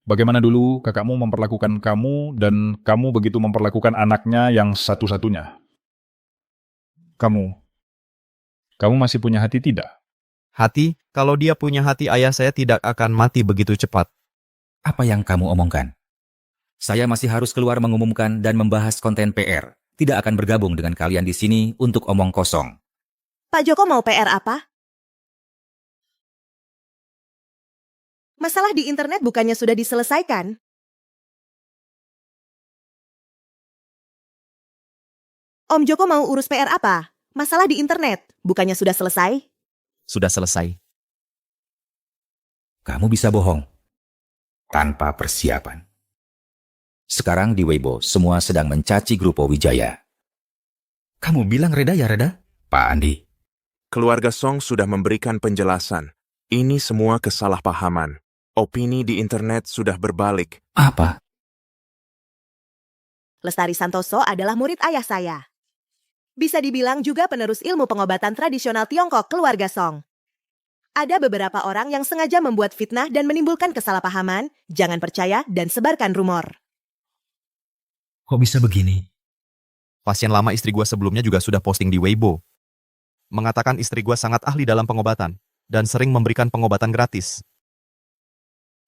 Bagaimana dulu kakakmu memperlakukan kamu dan kamu begitu memperlakukan anaknya yang satu-satunya? Kamu masih punya hati tidak? Hati? Kalau dia punya hati, ayah saya tidak akan mati begitu cepat. Apa yang kamu omongkan? Saya masih harus keluar mengumumkan dan membahas konten PR. Tidak akan bergabung dengan kalian di sini untuk omong kosong. Pak Joko mau PR apa? Masalah di internet bukannya sudah diselesaikan? Om Joko mau urus PR apa? Masalah di internet bukannya sudah selesai? Sudah selesai. Kamu bisa bohong tanpa persiapan. Sekarang di Weibo semua sedang mencaci grup Wijaya. Kamu bilang reda ya reda? Pak Andi. Keluarga Song sudah memberikan penjelasan. Ini semua kesalahpahaman. Opini di internet sudah berbalik. Apa? Lestari Santoso adalah murid ayah saya. Bisa dibilang juga penerus ilmu pengobatan tradisional Tiongkok keluarga Song. Ada beberapa orang yang sengaja membuat fitnah dan menimbulkan kesalahpahaman. Jangan percaya dan sebarkan rumor. Kok bisa begini? Pasien lama istri gua sebelumnya juga sudah posting di Weibo. Mengatakan istri gua sangat ahli dalam pengobatan dan sering memberikan pengobatan gratis.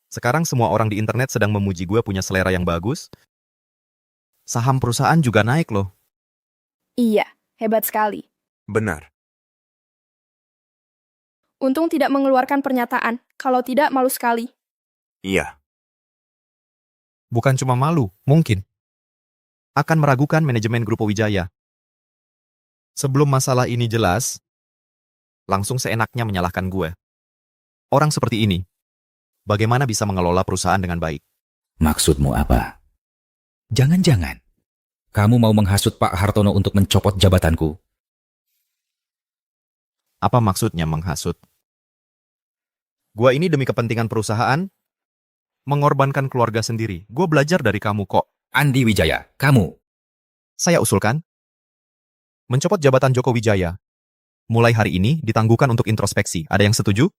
Sekarang semua orang di internet sedang memuji gue punya selera yang bagus. Saham perusahaan juga naik loh. Iya, hebat sekali. Benar. Untung tidak mengeluarkan pernyataan, kalau tidak malu sekali. Iya. Bukan cuma malu, mungkin akan meragukan manajemen Grupo Wijaya. Sebelum masalah ini jelas, langsung seenaknya menyalahkan gue. Orang seperti ini, bagaimana bisa mengelola perusahaan dengan baik? Maksudmu apa? Jangan-jangan kamu mau menghasut Pak Hartono untuk mencopot jabatanku? Apa maksudnya menghasut? Gua ini demi kepentingan perusahaan, mengorbankan keluarga sendiri. Gua belajar dari kamu kok. Andi Wijaya, kamu. Saya usulkan, mencopot jabatan Joko Wijaya. Mulai hari ini ditangguhkan untuk introspeksi. Ada yang setuju?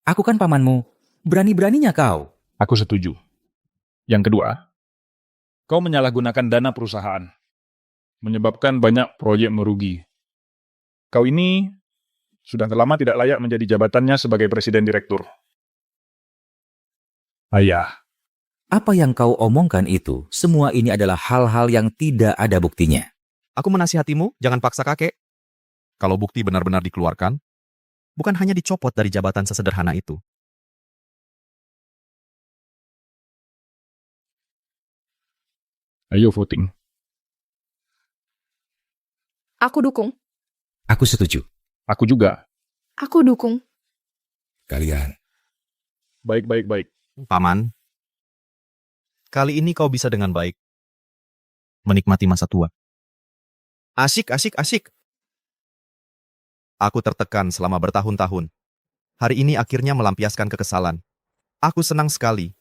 Aku kan pamanmu. Berani-beraninya kau. Aku setuju. Yang kedua, kau menyalahgunakan dana perusahaan, menyebabkan banyak proyek merugi. Kau ini sudah lama tidak layak menjadi jabatannya sebagai presiden direktur. Ayah. Apa yang kau omongkan itu, semua ini adalah hal-hal yang tidak ada buktinya. Aku menasihatimu, jangan paksa kakek. Kalau bukti benar-benar dikeluarkan, bukan hanya dicopot dari jabatan sesederhana itu. Ayo voting. Aku dukung. Aku setuju. Aku juga. Aku dukung. Kalian. Baik. Paman, kali ini kau bisa dengan baik menikmati masa tua. Asik. Aku tertekan selama bertahun-tahun. Hari ini akhirnya melampiaskan kekesalan. Aku senang sekali.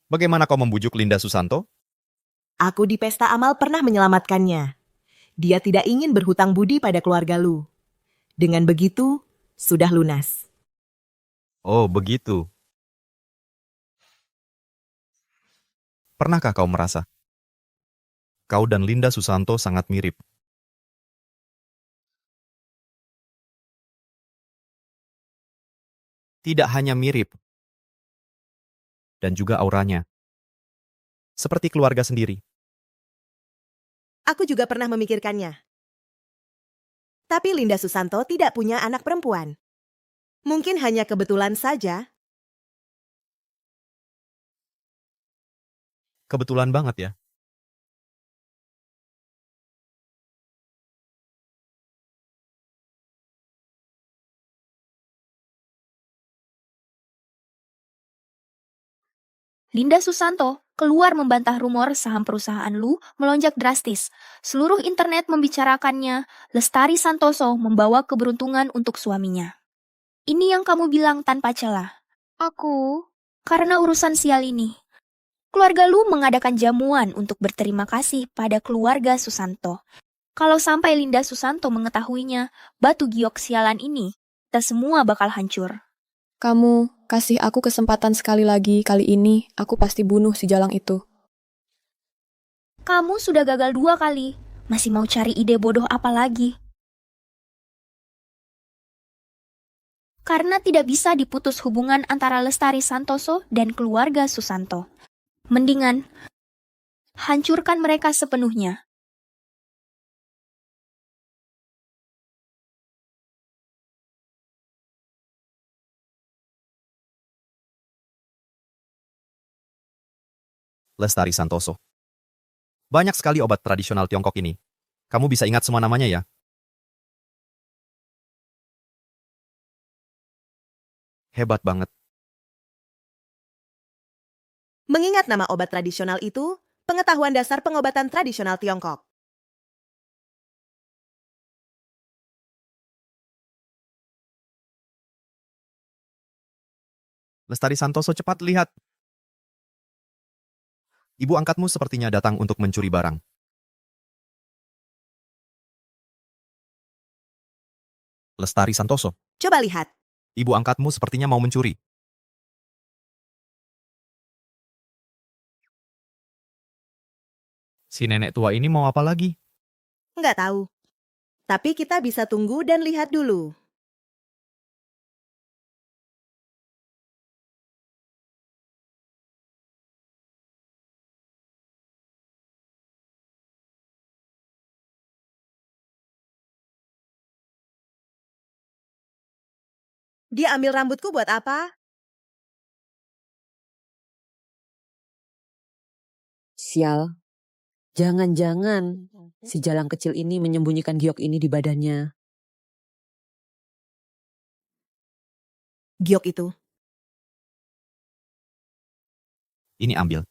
Bagaimana kau membujuk Linda Susanto? Aku di pesta amal pernah menyelamatkannya. Dia tidak ingin berhutang budi pada keluarga Lu. Dengan begitu, sudah lunas. Oh, begitu. Pernahkah kau merasa kau dan Linda Susanto sangat mirip? Tidak hanya mirip, dan juga auranya. Seperti keluarga sendiri. Aku juga pernah memikirkannya. Tapi Linda Susanto tidak punya anak perempuan. Mungkin hanya kebetulan saja. Kebetulan banget ya. Linda Susanto keluar membantah rumor saham perusahaan Lu melonjak drastis. Seluruh internet membicarakannya, Lestari Santoso membawa keberuntungan untuk suaminya. Ini yang kamu bilang tanpa celah. Aku, karena urusan sial ini. Keluarga Lu mengadakan jamuan untuk berterima kasih pada keluarga Susanto. Kalau sampai Linda Susanto mengetahuinya, batu giok sialan ini, kita semua bakal hancur. Kamu kasih aku kesempatan sekali lagi, kali ini aku pasti bunuh si jalang itu. Kamu sudah gagal 2 kali, masih mau cari ide bodoh apa lagi? Karena tidak bisa diputus hubungan antara Lestari Santoso dan keluarga Susanto. Mendingan, hancurkan mereka sepenuhnya. Lestari Santoso. Banyak sekali obat tradisional Tiongkok ini. Kamu bisa ingat semua namanya ya? Hebat banget. Mengingat nama obat tradisional itu, pengetahuan dasar pengobatan tradisional Tiongkok. Lestari Santoso, cepat lihat. Ibu angkatmu sepertinya datang untuk mencuri barang. Lestari Santoso. Coba lihat. Ibu angkatmu sepertinya mau mencuri. Si nenek tua ini mau apa lagi? Nggak tahu. Tapi kita bisa tunggu dan lihat dulu. Dia ambil rambutku buat apa? Sial. Jangan-jangan si jalang kecil ini menyembunyikan giok ini di badannya. Giok itu. Ini ambil.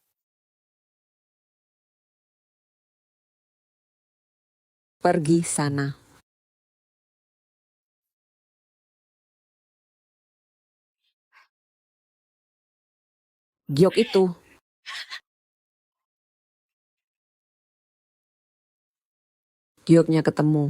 Pergi sana. Giok itu. Gioknya ketemu.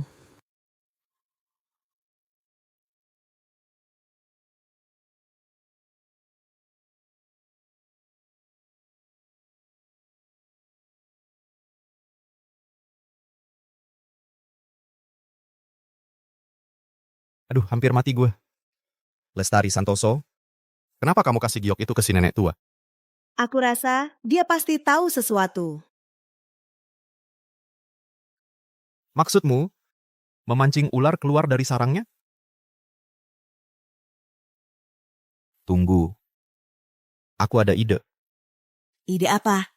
Aduh, hampir mati gue. Lestari Santoso, kenapa kamu kasih giok itu ke si nenek tua? Aku rasa dia pasti tahu sesuatu. Maksudmu, memancing ular keluar dari sarangnya? Tunggu. Aku ada ide. Ide apa?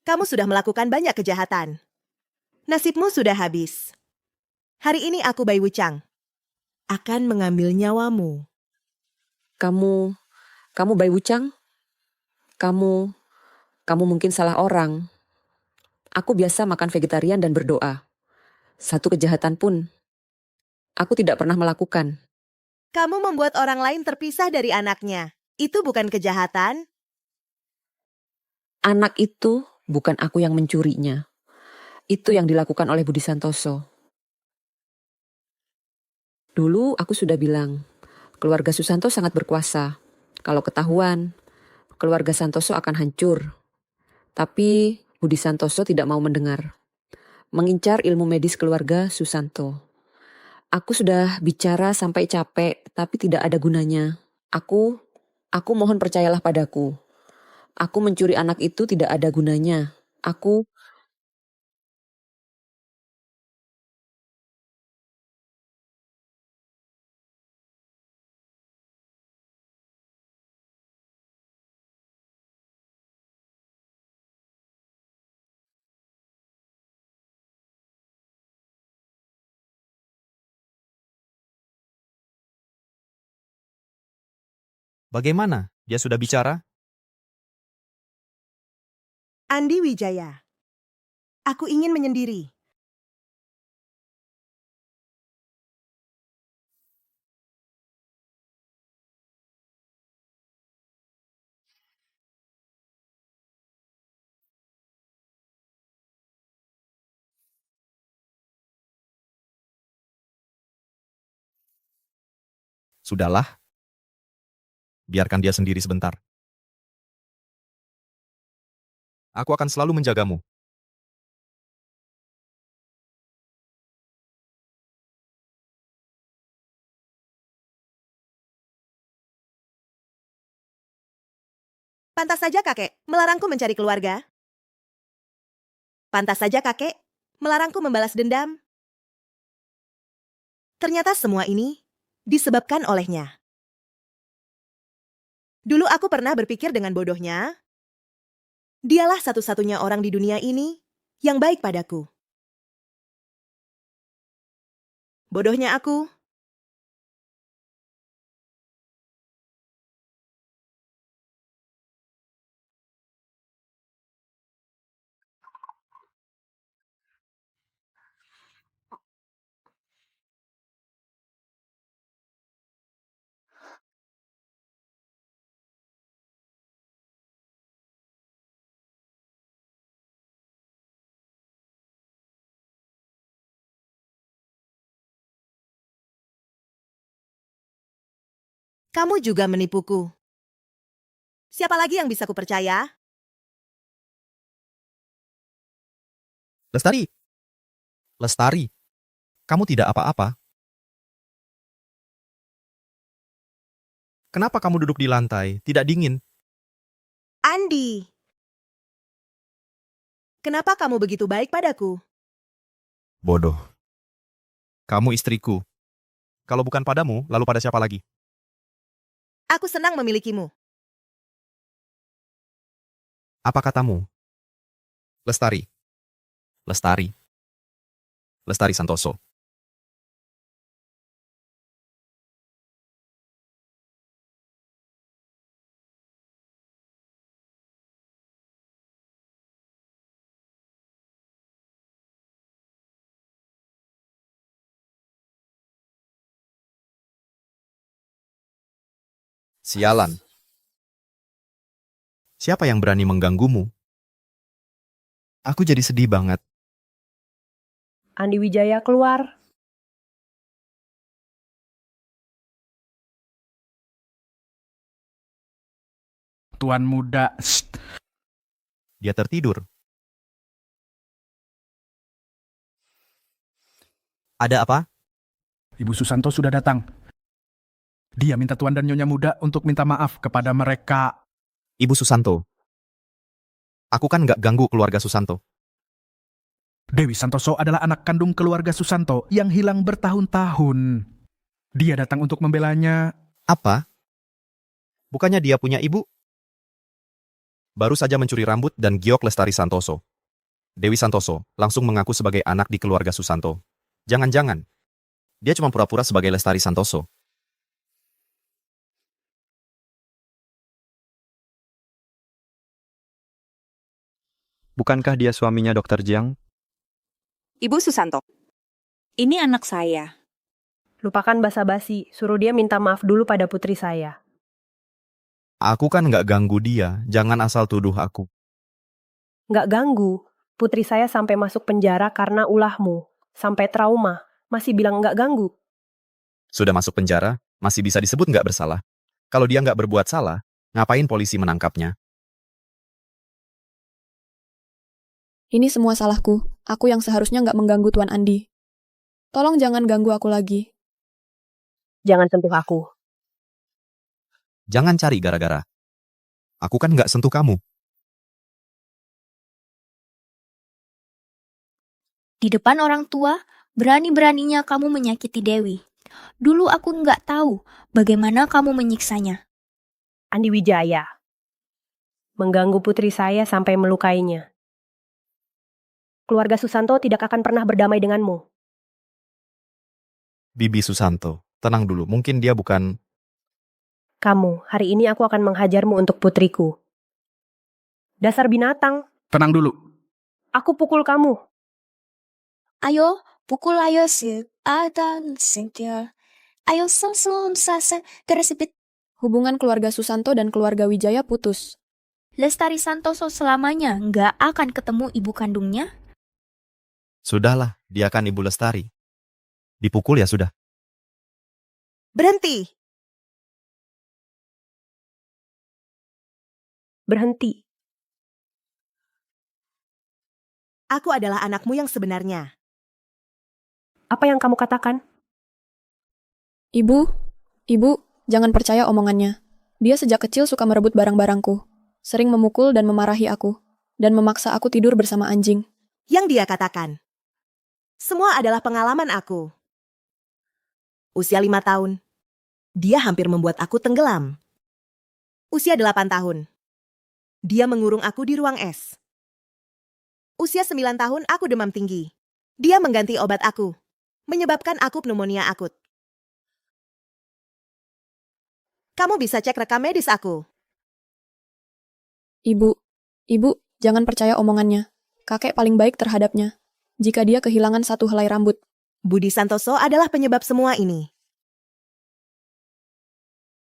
Kamu sudah melakukan banyak kejahatan. Nasibmu sudah habis. Hari ini aku, Bai Wuchang, akan mengambil nyawamu. Kamu Bai Wuchang? Kamu mungkin salah orang. Aku biasa makan vegetarian dan berdoa. Satu kejahatan pun aku tidak pernah melakukan. Kamu membuat orang lain terpisah dari anaknya. Itu bukan kejahatan. Anak itu bukan aku yang mencurinya. Itu yang dilakukan oleh Budi Santoso. Dulu aku sudah bilang, keluarga Susanto sangat berkuasa. Kalau ketahuan, keluarga Santoso akan hancur. Tapi Budi Santoso tidak mau mendengar. Mengincar ilmu medis keluarga Susanto. Aku sudah bicara sampai capek, tapi tidak ada gunanya. Aku mohon percayalah padaku. Aku mencuri anak itu tidak ada gunanya. Bagaimana? Dia sudah bicara? Andi Wijaya. Aku ingin menyendiri. Sudahlah. Biarkan dia sendiri sebentar. Aku akan selalu menjagamu. Pantas saja kakek melarangku mencari keluarga. Pantas saja kakek Melarangku membalas dendam. Ternyata semua ini disebabkan olehnya. Dulu aku pernah berpikir dengan bodohnya, dialah satu-satunya orang di dunia ini yang baik padaku. Bodohnya aku. Kamu juga menipuku. Siapa lagi yang bisa kupercaya? Lestari. Lestari. Kamu tidak apa-apa. Kenapa kamu duduk di lantai? Tidak dingin? Andi. Kenapa kamu begitu baik padaku? Bodoh. Kamu istriku. Kalau bukan padamu, lalu pada siapa lagi? Aku senang memilikimu. Apa katamu? Lestari. Lestari. Lestari Santoso. Sialan. Siapa yang berani mengganggumu? Aku jadi sedih banget. Andi Wijaya keluar. Tuan muda. Dia tertidur. Ada apa? Ibu Susanto sudah datang. Dia minta Tuan dan Nyonya Muda untuk minta maaf kepada mereka. Ibu Susanto. Aku kan nggak ganggu keluarga Susanto. Dewi Santoso adalah anak kandung keluarga Susanto yang hilang bertahun-tahun. Dia datang untuk membelanya. Apa? Bukannya dia punya ibu? Baru saja mencuri rambut dan giok Lestari Santoso. Dewi Santoso langsung mengaku sebagai anak di keluarga Susanto. Jangan-jangan. Dia cuma pura-pura sebagai Lestari Santoso. Bukankah dia suaminya Dr. Jiang? Ibu Susanto, ini anak saya. Lupakan basa-basi, suruh dia minta maaf dulu pada putri saya. Aku kan nggak ganggu dia, jangan asal tuduh aku. Nggak ganggu, putri saya sampai masuk penjara karena ulahmu. Sampai trauma, masih bilang nggak ganggu. Sudah masuk penjara, masih bisa disebut nggak bersalah. Kalau dia nggak berbuat salah, ngapain polisi menangkapnya? Ini semua salahku. Aku yang seharusnya nggak mengganggu Tuan Andi. Tolong jangan ganggu aku lagi. Jangan sentuh aku. Jangan cari gara-gara. Aku kan nggak sentuh kamu. Di depan orang tua, berani-beraninya kamu menyakiti Dewi. Dulu aku nggak tahu bagaimana kamu menyiksanya. Andi Wijaya. Mengganggu putri saya sampai melukainya. Keluarga Susanto tidak akan pernah berdamai denganmu. Bibi Susanto, tenang dulu. Mungkin dia bukan... Kamu, hari ini aku akan menghajarmu untuk putriku. Dasar binatang. Tenang dulu. Aku pukul kamu. Ayo, pukul ayo sih. Ada sentir. Ayo langsung sasa tersebut. Hubungan keluarga Susanto dan keluarga Wijaya putus. Lestari Santoso selamanya nggak akan ketemu ibu kandungnya. Sudahlah, dia kan Ibu Lestari. Dipukul ya sudah. Berhenti. Berhenti. Aku adalah anakmu yang sebenarnya. Apa yang kamu katakan? Ibu, jangan percaya omongannya. Dia sejak kecil suka merebut barang-barangku. Sering memukul dan memarahi aku. Dan memaksa aku tidur bersama anjing. Yang dia katakan. Semua adalah pengalaman aku. Usia 5 tahun. Dia hampir membuat aku tenggelam. Usia 8 tahun. Dia mengurung aku di ruang es. Usia 9 tahun aku demam tinggi. Dia mengganti obat aku. Menyebabkan aku pneumonia akut. Kamu bisa cek rekam medis aku. Ibu, jangan percaya omongannya. Kakek paling baik terhadapnya. Jika dia kehilangan satu helai rambut. Budi Santoso adalah penyebab semua ini.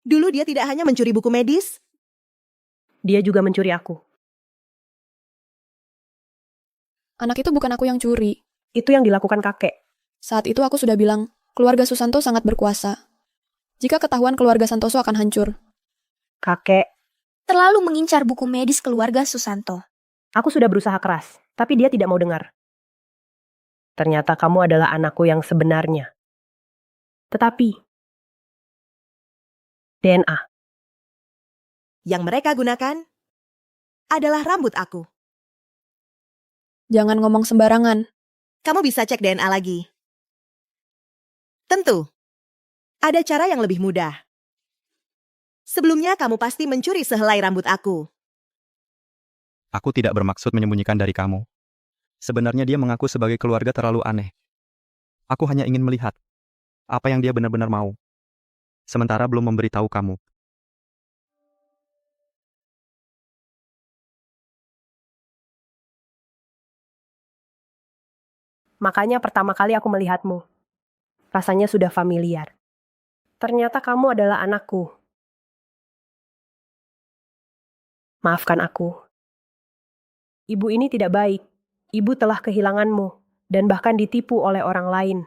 Dulu dia tidak hanya mencuri buku medis. Dia juga mencuri aku. Anak itu bukan aku yang curi. Itu yang dilakukan kakek. Saat itu aku sudah bilang, keluarga Susanto sangat berkuasa. Jika ketahuan keluarga Santoso akan hancur. Kakek. Terlalu mengincar buku medis keluarga Susanto. Aku sudah berusaha keras, tapi dia tidak mau dengar. Ternyata kamu adalah anakku yang sebenarnya. Tetapi, DNA. Yang mereka gunakan adalah rambut aku. Jangan ngomong sembarangan. Kamu bisa cek DNA lagi. Tentu. Ada cara yang lebih mudah. Sebelumnya kamu pasti mencuri sehelai rambut aku. Aku tidak bermaksud menyembunyikan dari kamu. Sebenarnya dia mengaku sebagai keluarga terlalu aneh. Aku hanya ingin melihat apa yang dia benar-benar mau. Sementara belum memberitahu kamu. Makanya pertama kali aku melihatmu. Rasanya sudah familiar. Ternyata kamu adalah anakku. Maafkan aku. Ibu ini tidak baik. Ibu telah kehilanganmu dan bahkan ditipu oleh orang lain.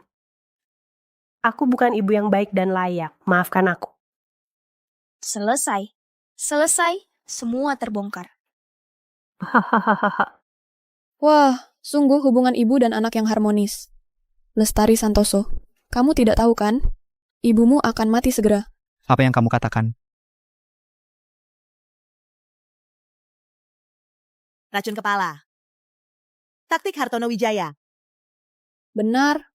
Aku bukan ibu yang baik dan layak. Maafkan aku. Selesai. Semua terbongkar. Hahaha. Wah, sungguh hubungan ibu dan anak yang harmonis. Lestari Santoso, kamu tidak tahu kan? Ibumu akan mati segera. Apa yang kamu katakan? Racun kepala. Taktik Hartono Wijaya. Benar.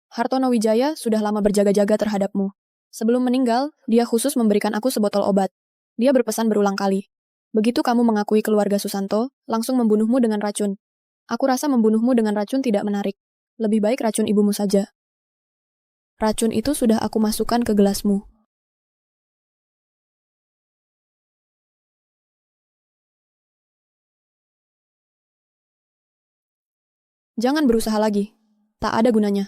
Hartono Wijaya sudah lama berjaga-jaga terhadapmu. Sebelum meninggal, dia khusus memberikan aku sebotol obat. Dia berpesan berulang kali. Begitu kamu mengakui keluarga Susanto, langsung membunuhmu dengan racun. Aku rasa membunuhmu dengan racun tidak menarik. Lebih baik racun ibumu saja. Racun itu sudah aku masukkan ke gelasmu. Jangan berusaha lagi. Tak ada gunanya.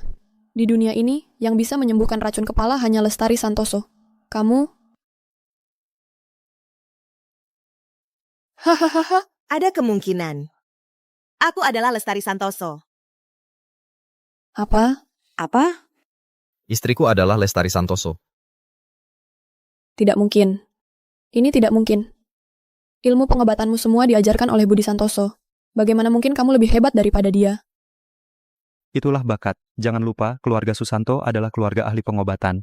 Di dunia ini, yang bisa menyembuhkan racun kepala hanya Lestari Santoso. Kamu... Hahaha. Ada kemungkinan. Aku adalah Lestari Santoso. Apa? Istriku adalah Lestari Santoso. Tidak mungkin. Ini tidak mungkin. Ilmu pengobatanmu semua diajarkan oleh Budi Santoso. Bagaimana mungkin kamu lebih hebat daripada dia? Itulah bakat. Jangan lupa, keluarga Susanto adalah keluarga ahli pengobatan.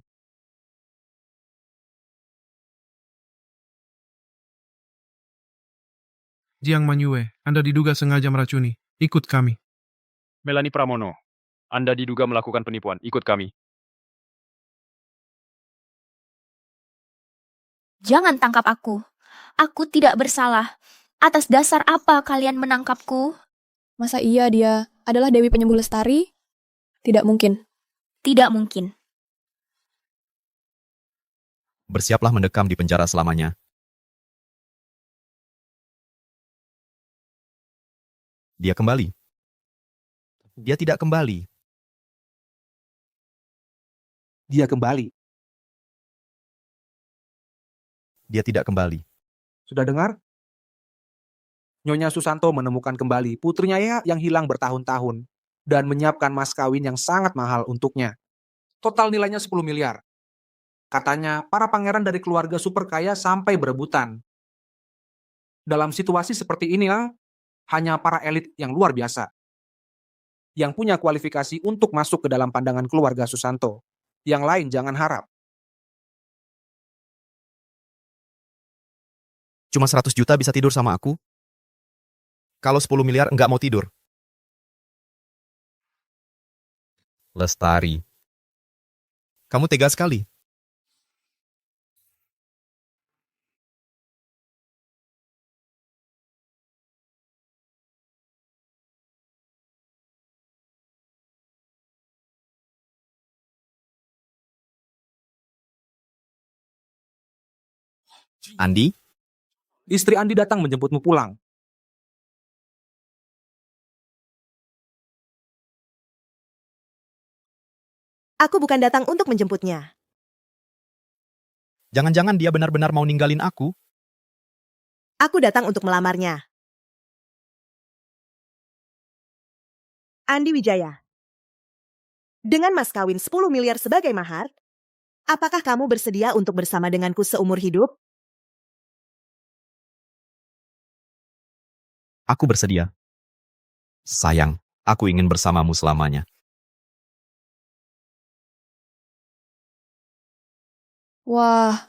Jiang Manyue, Anda diduga sengaja meracuni. Ikut kami. Melani Pramono, Anda diduga melakukan penipuan. Ikut kami. Jangan tangkap aku. Aku tidak bersalah. Atas dasar apa kalian menangkapku? Masa iya dia adalah Dewi Penyembuh Lestari? Tidak mungkin. Tidak mungkin. Bersiaplah mendekam di penjara selamanya. Dia kembali. Dia tidak kembali. Dia kembali. Dia tidak kembali. Sudah dengar? Nyonya Susanto menemukan kembali putrinya ya yang hilang bertahun-tahun dan menyiapkan mas kawin yang sangat mahal untuknya. Total nilainya 10 miliar. Katanya para pangeran dari keluarga super kaya sampai berebutan. Dalam situasi seperti inilah, hanya para elit yang luar biasa yang punya kualifikasi untuk masuk ke dalam pandangan keluarga Susanto. Yang lain jangan harap. Cuma 100 juta bisa tidur sama aku? Kalau 10 miliar enggak mau tidur. Lestari. Kamu tega sekali. Andi? Istri Andi datang menjemputmu pulang. Aku bukan datang untuk menjemputnya. Jangan-jangan dia benar-benar mau ninggalin aku? Aku datang untuk melamarnya. Andi Wijaya. Dengan mas kawin 10 miliar sebagai mahar, apakah kamu bersedia untuk bersama denganku seumur hidup? Aku bersedia. Sayang, aku ingin bersamamu selamanya. Wah,